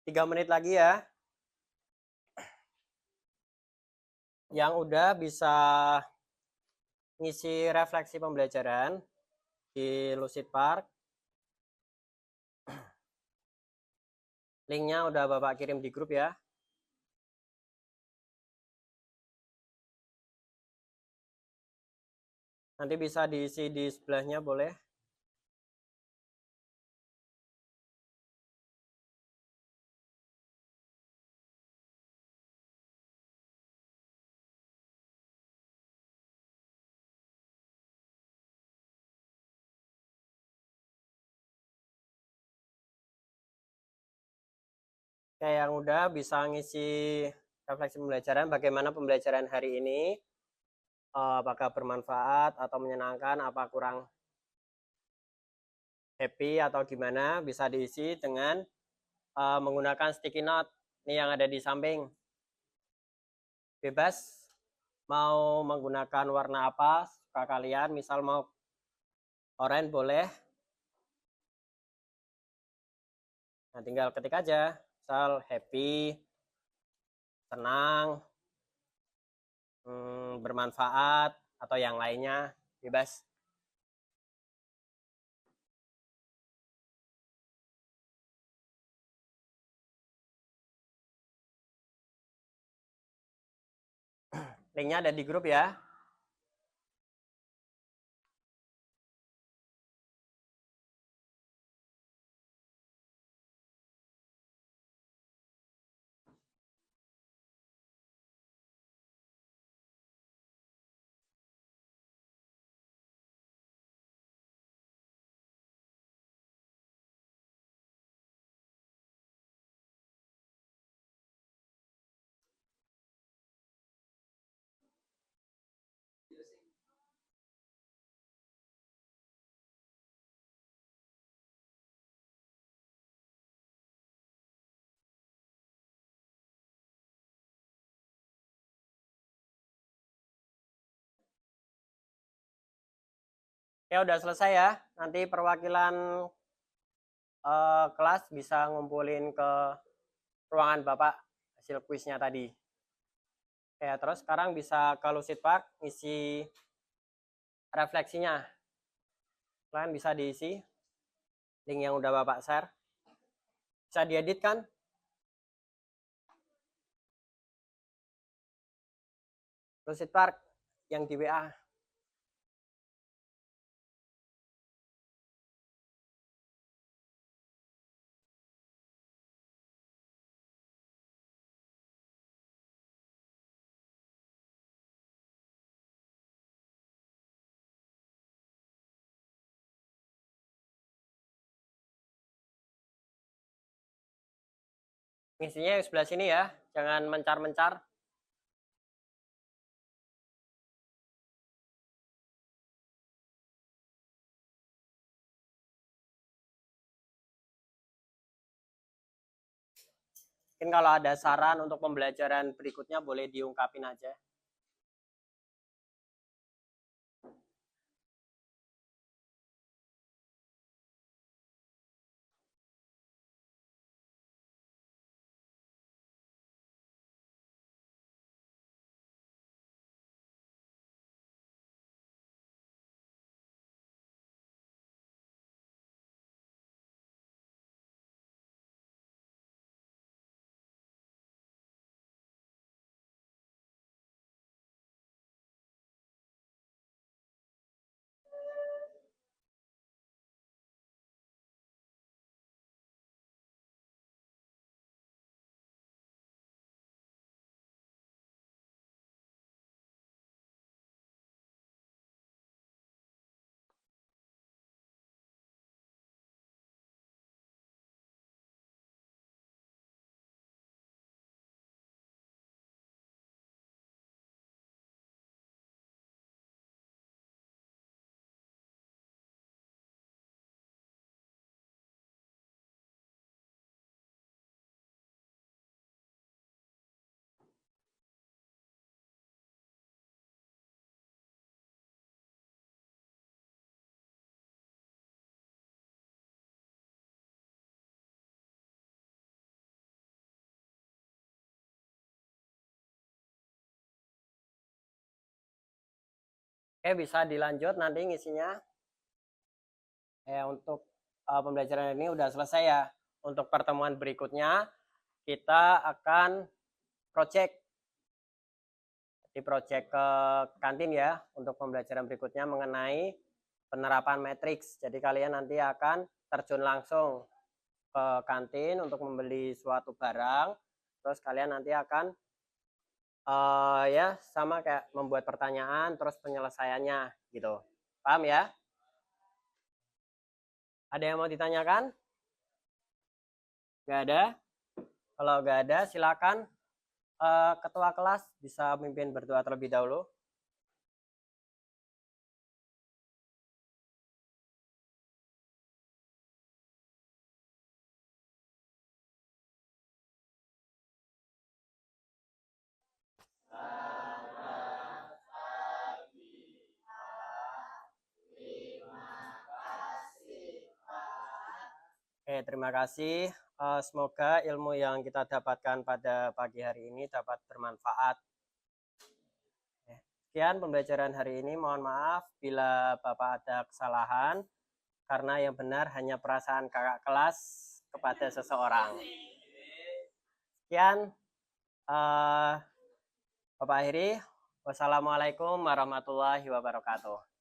S1: Tiga menit lagi ya. Yang udah bisa ngisi refleksi pembelajaran di Lucid Park. Linknya udah Bapak kirim di grup ya. Nanti bisa diisi di sebelahnya boleh. Kayak yang udah bisa ngisi refleksi pembelajaran, bagaimana pembelajaran hari ini, apakah bermanfaat atau menyenangkan, apa kurang happy atau gimana, bisa diisi dengan menggunakan sticky note nih yang ada di samping. Bebas mau menggunakan warna apa suka kalian, misal mau oranye boleh. Nah, tinggal ketik aja, misal happy, senang, bermanfaat, atau yang lainnya, bebas. Linknya ada di grup ya. Ya udah selesai ya. Nanti perwakilan kelas bisa ngumpulin ke ruangan Bapak hasil kuisnya tadi. Ya, terus sekarang bisa ke Lucid Park isi refleksinya. Kalian bisa diisi link yang udah Bapak share. Bisa diedit kan? Lucid Park yang di WA. Ngisinya yang sebelah sini ya, jangan mencar-mencar. Mungkin kalau ada saran untuk pembelajaran berikutnya boleh diungkapin aja. Oke, bisa dilanjut nanti ngisinya. Untuk pembelajaran ini udah selesai ya. Untuk pertemuan berikutnya kita akan project di project ke kantin ya, untuk pembelajaran berikutnya mengenai penerapan matriks. Jadi kalian nanti akan terjun langsung ke kantin untuk membeli suatu barang, terus kalian nanti akan ya sama kayak membuat pertanyaan terus penyelesaiannya gitu. Paham ya? Ada yang mau ditanyakan? Nggak ada? Kalau nggak ada, silakan ketua kelas bisa memimpin berdoa terlebih dahulu. Oke, terima kasih. Semoga ilmu yang kita dapatkan pada pagi hari ini dapat bermanfaat. Sekian pembelajaran hari ini. Mohon maaf bila Bapak ada kesalahan, karena yang benar hanya perasaan kakak kelas kepada seseorang. Sekian, Bapak akhiri. Wassalamualaikum warahmatullahi wabarakatuh.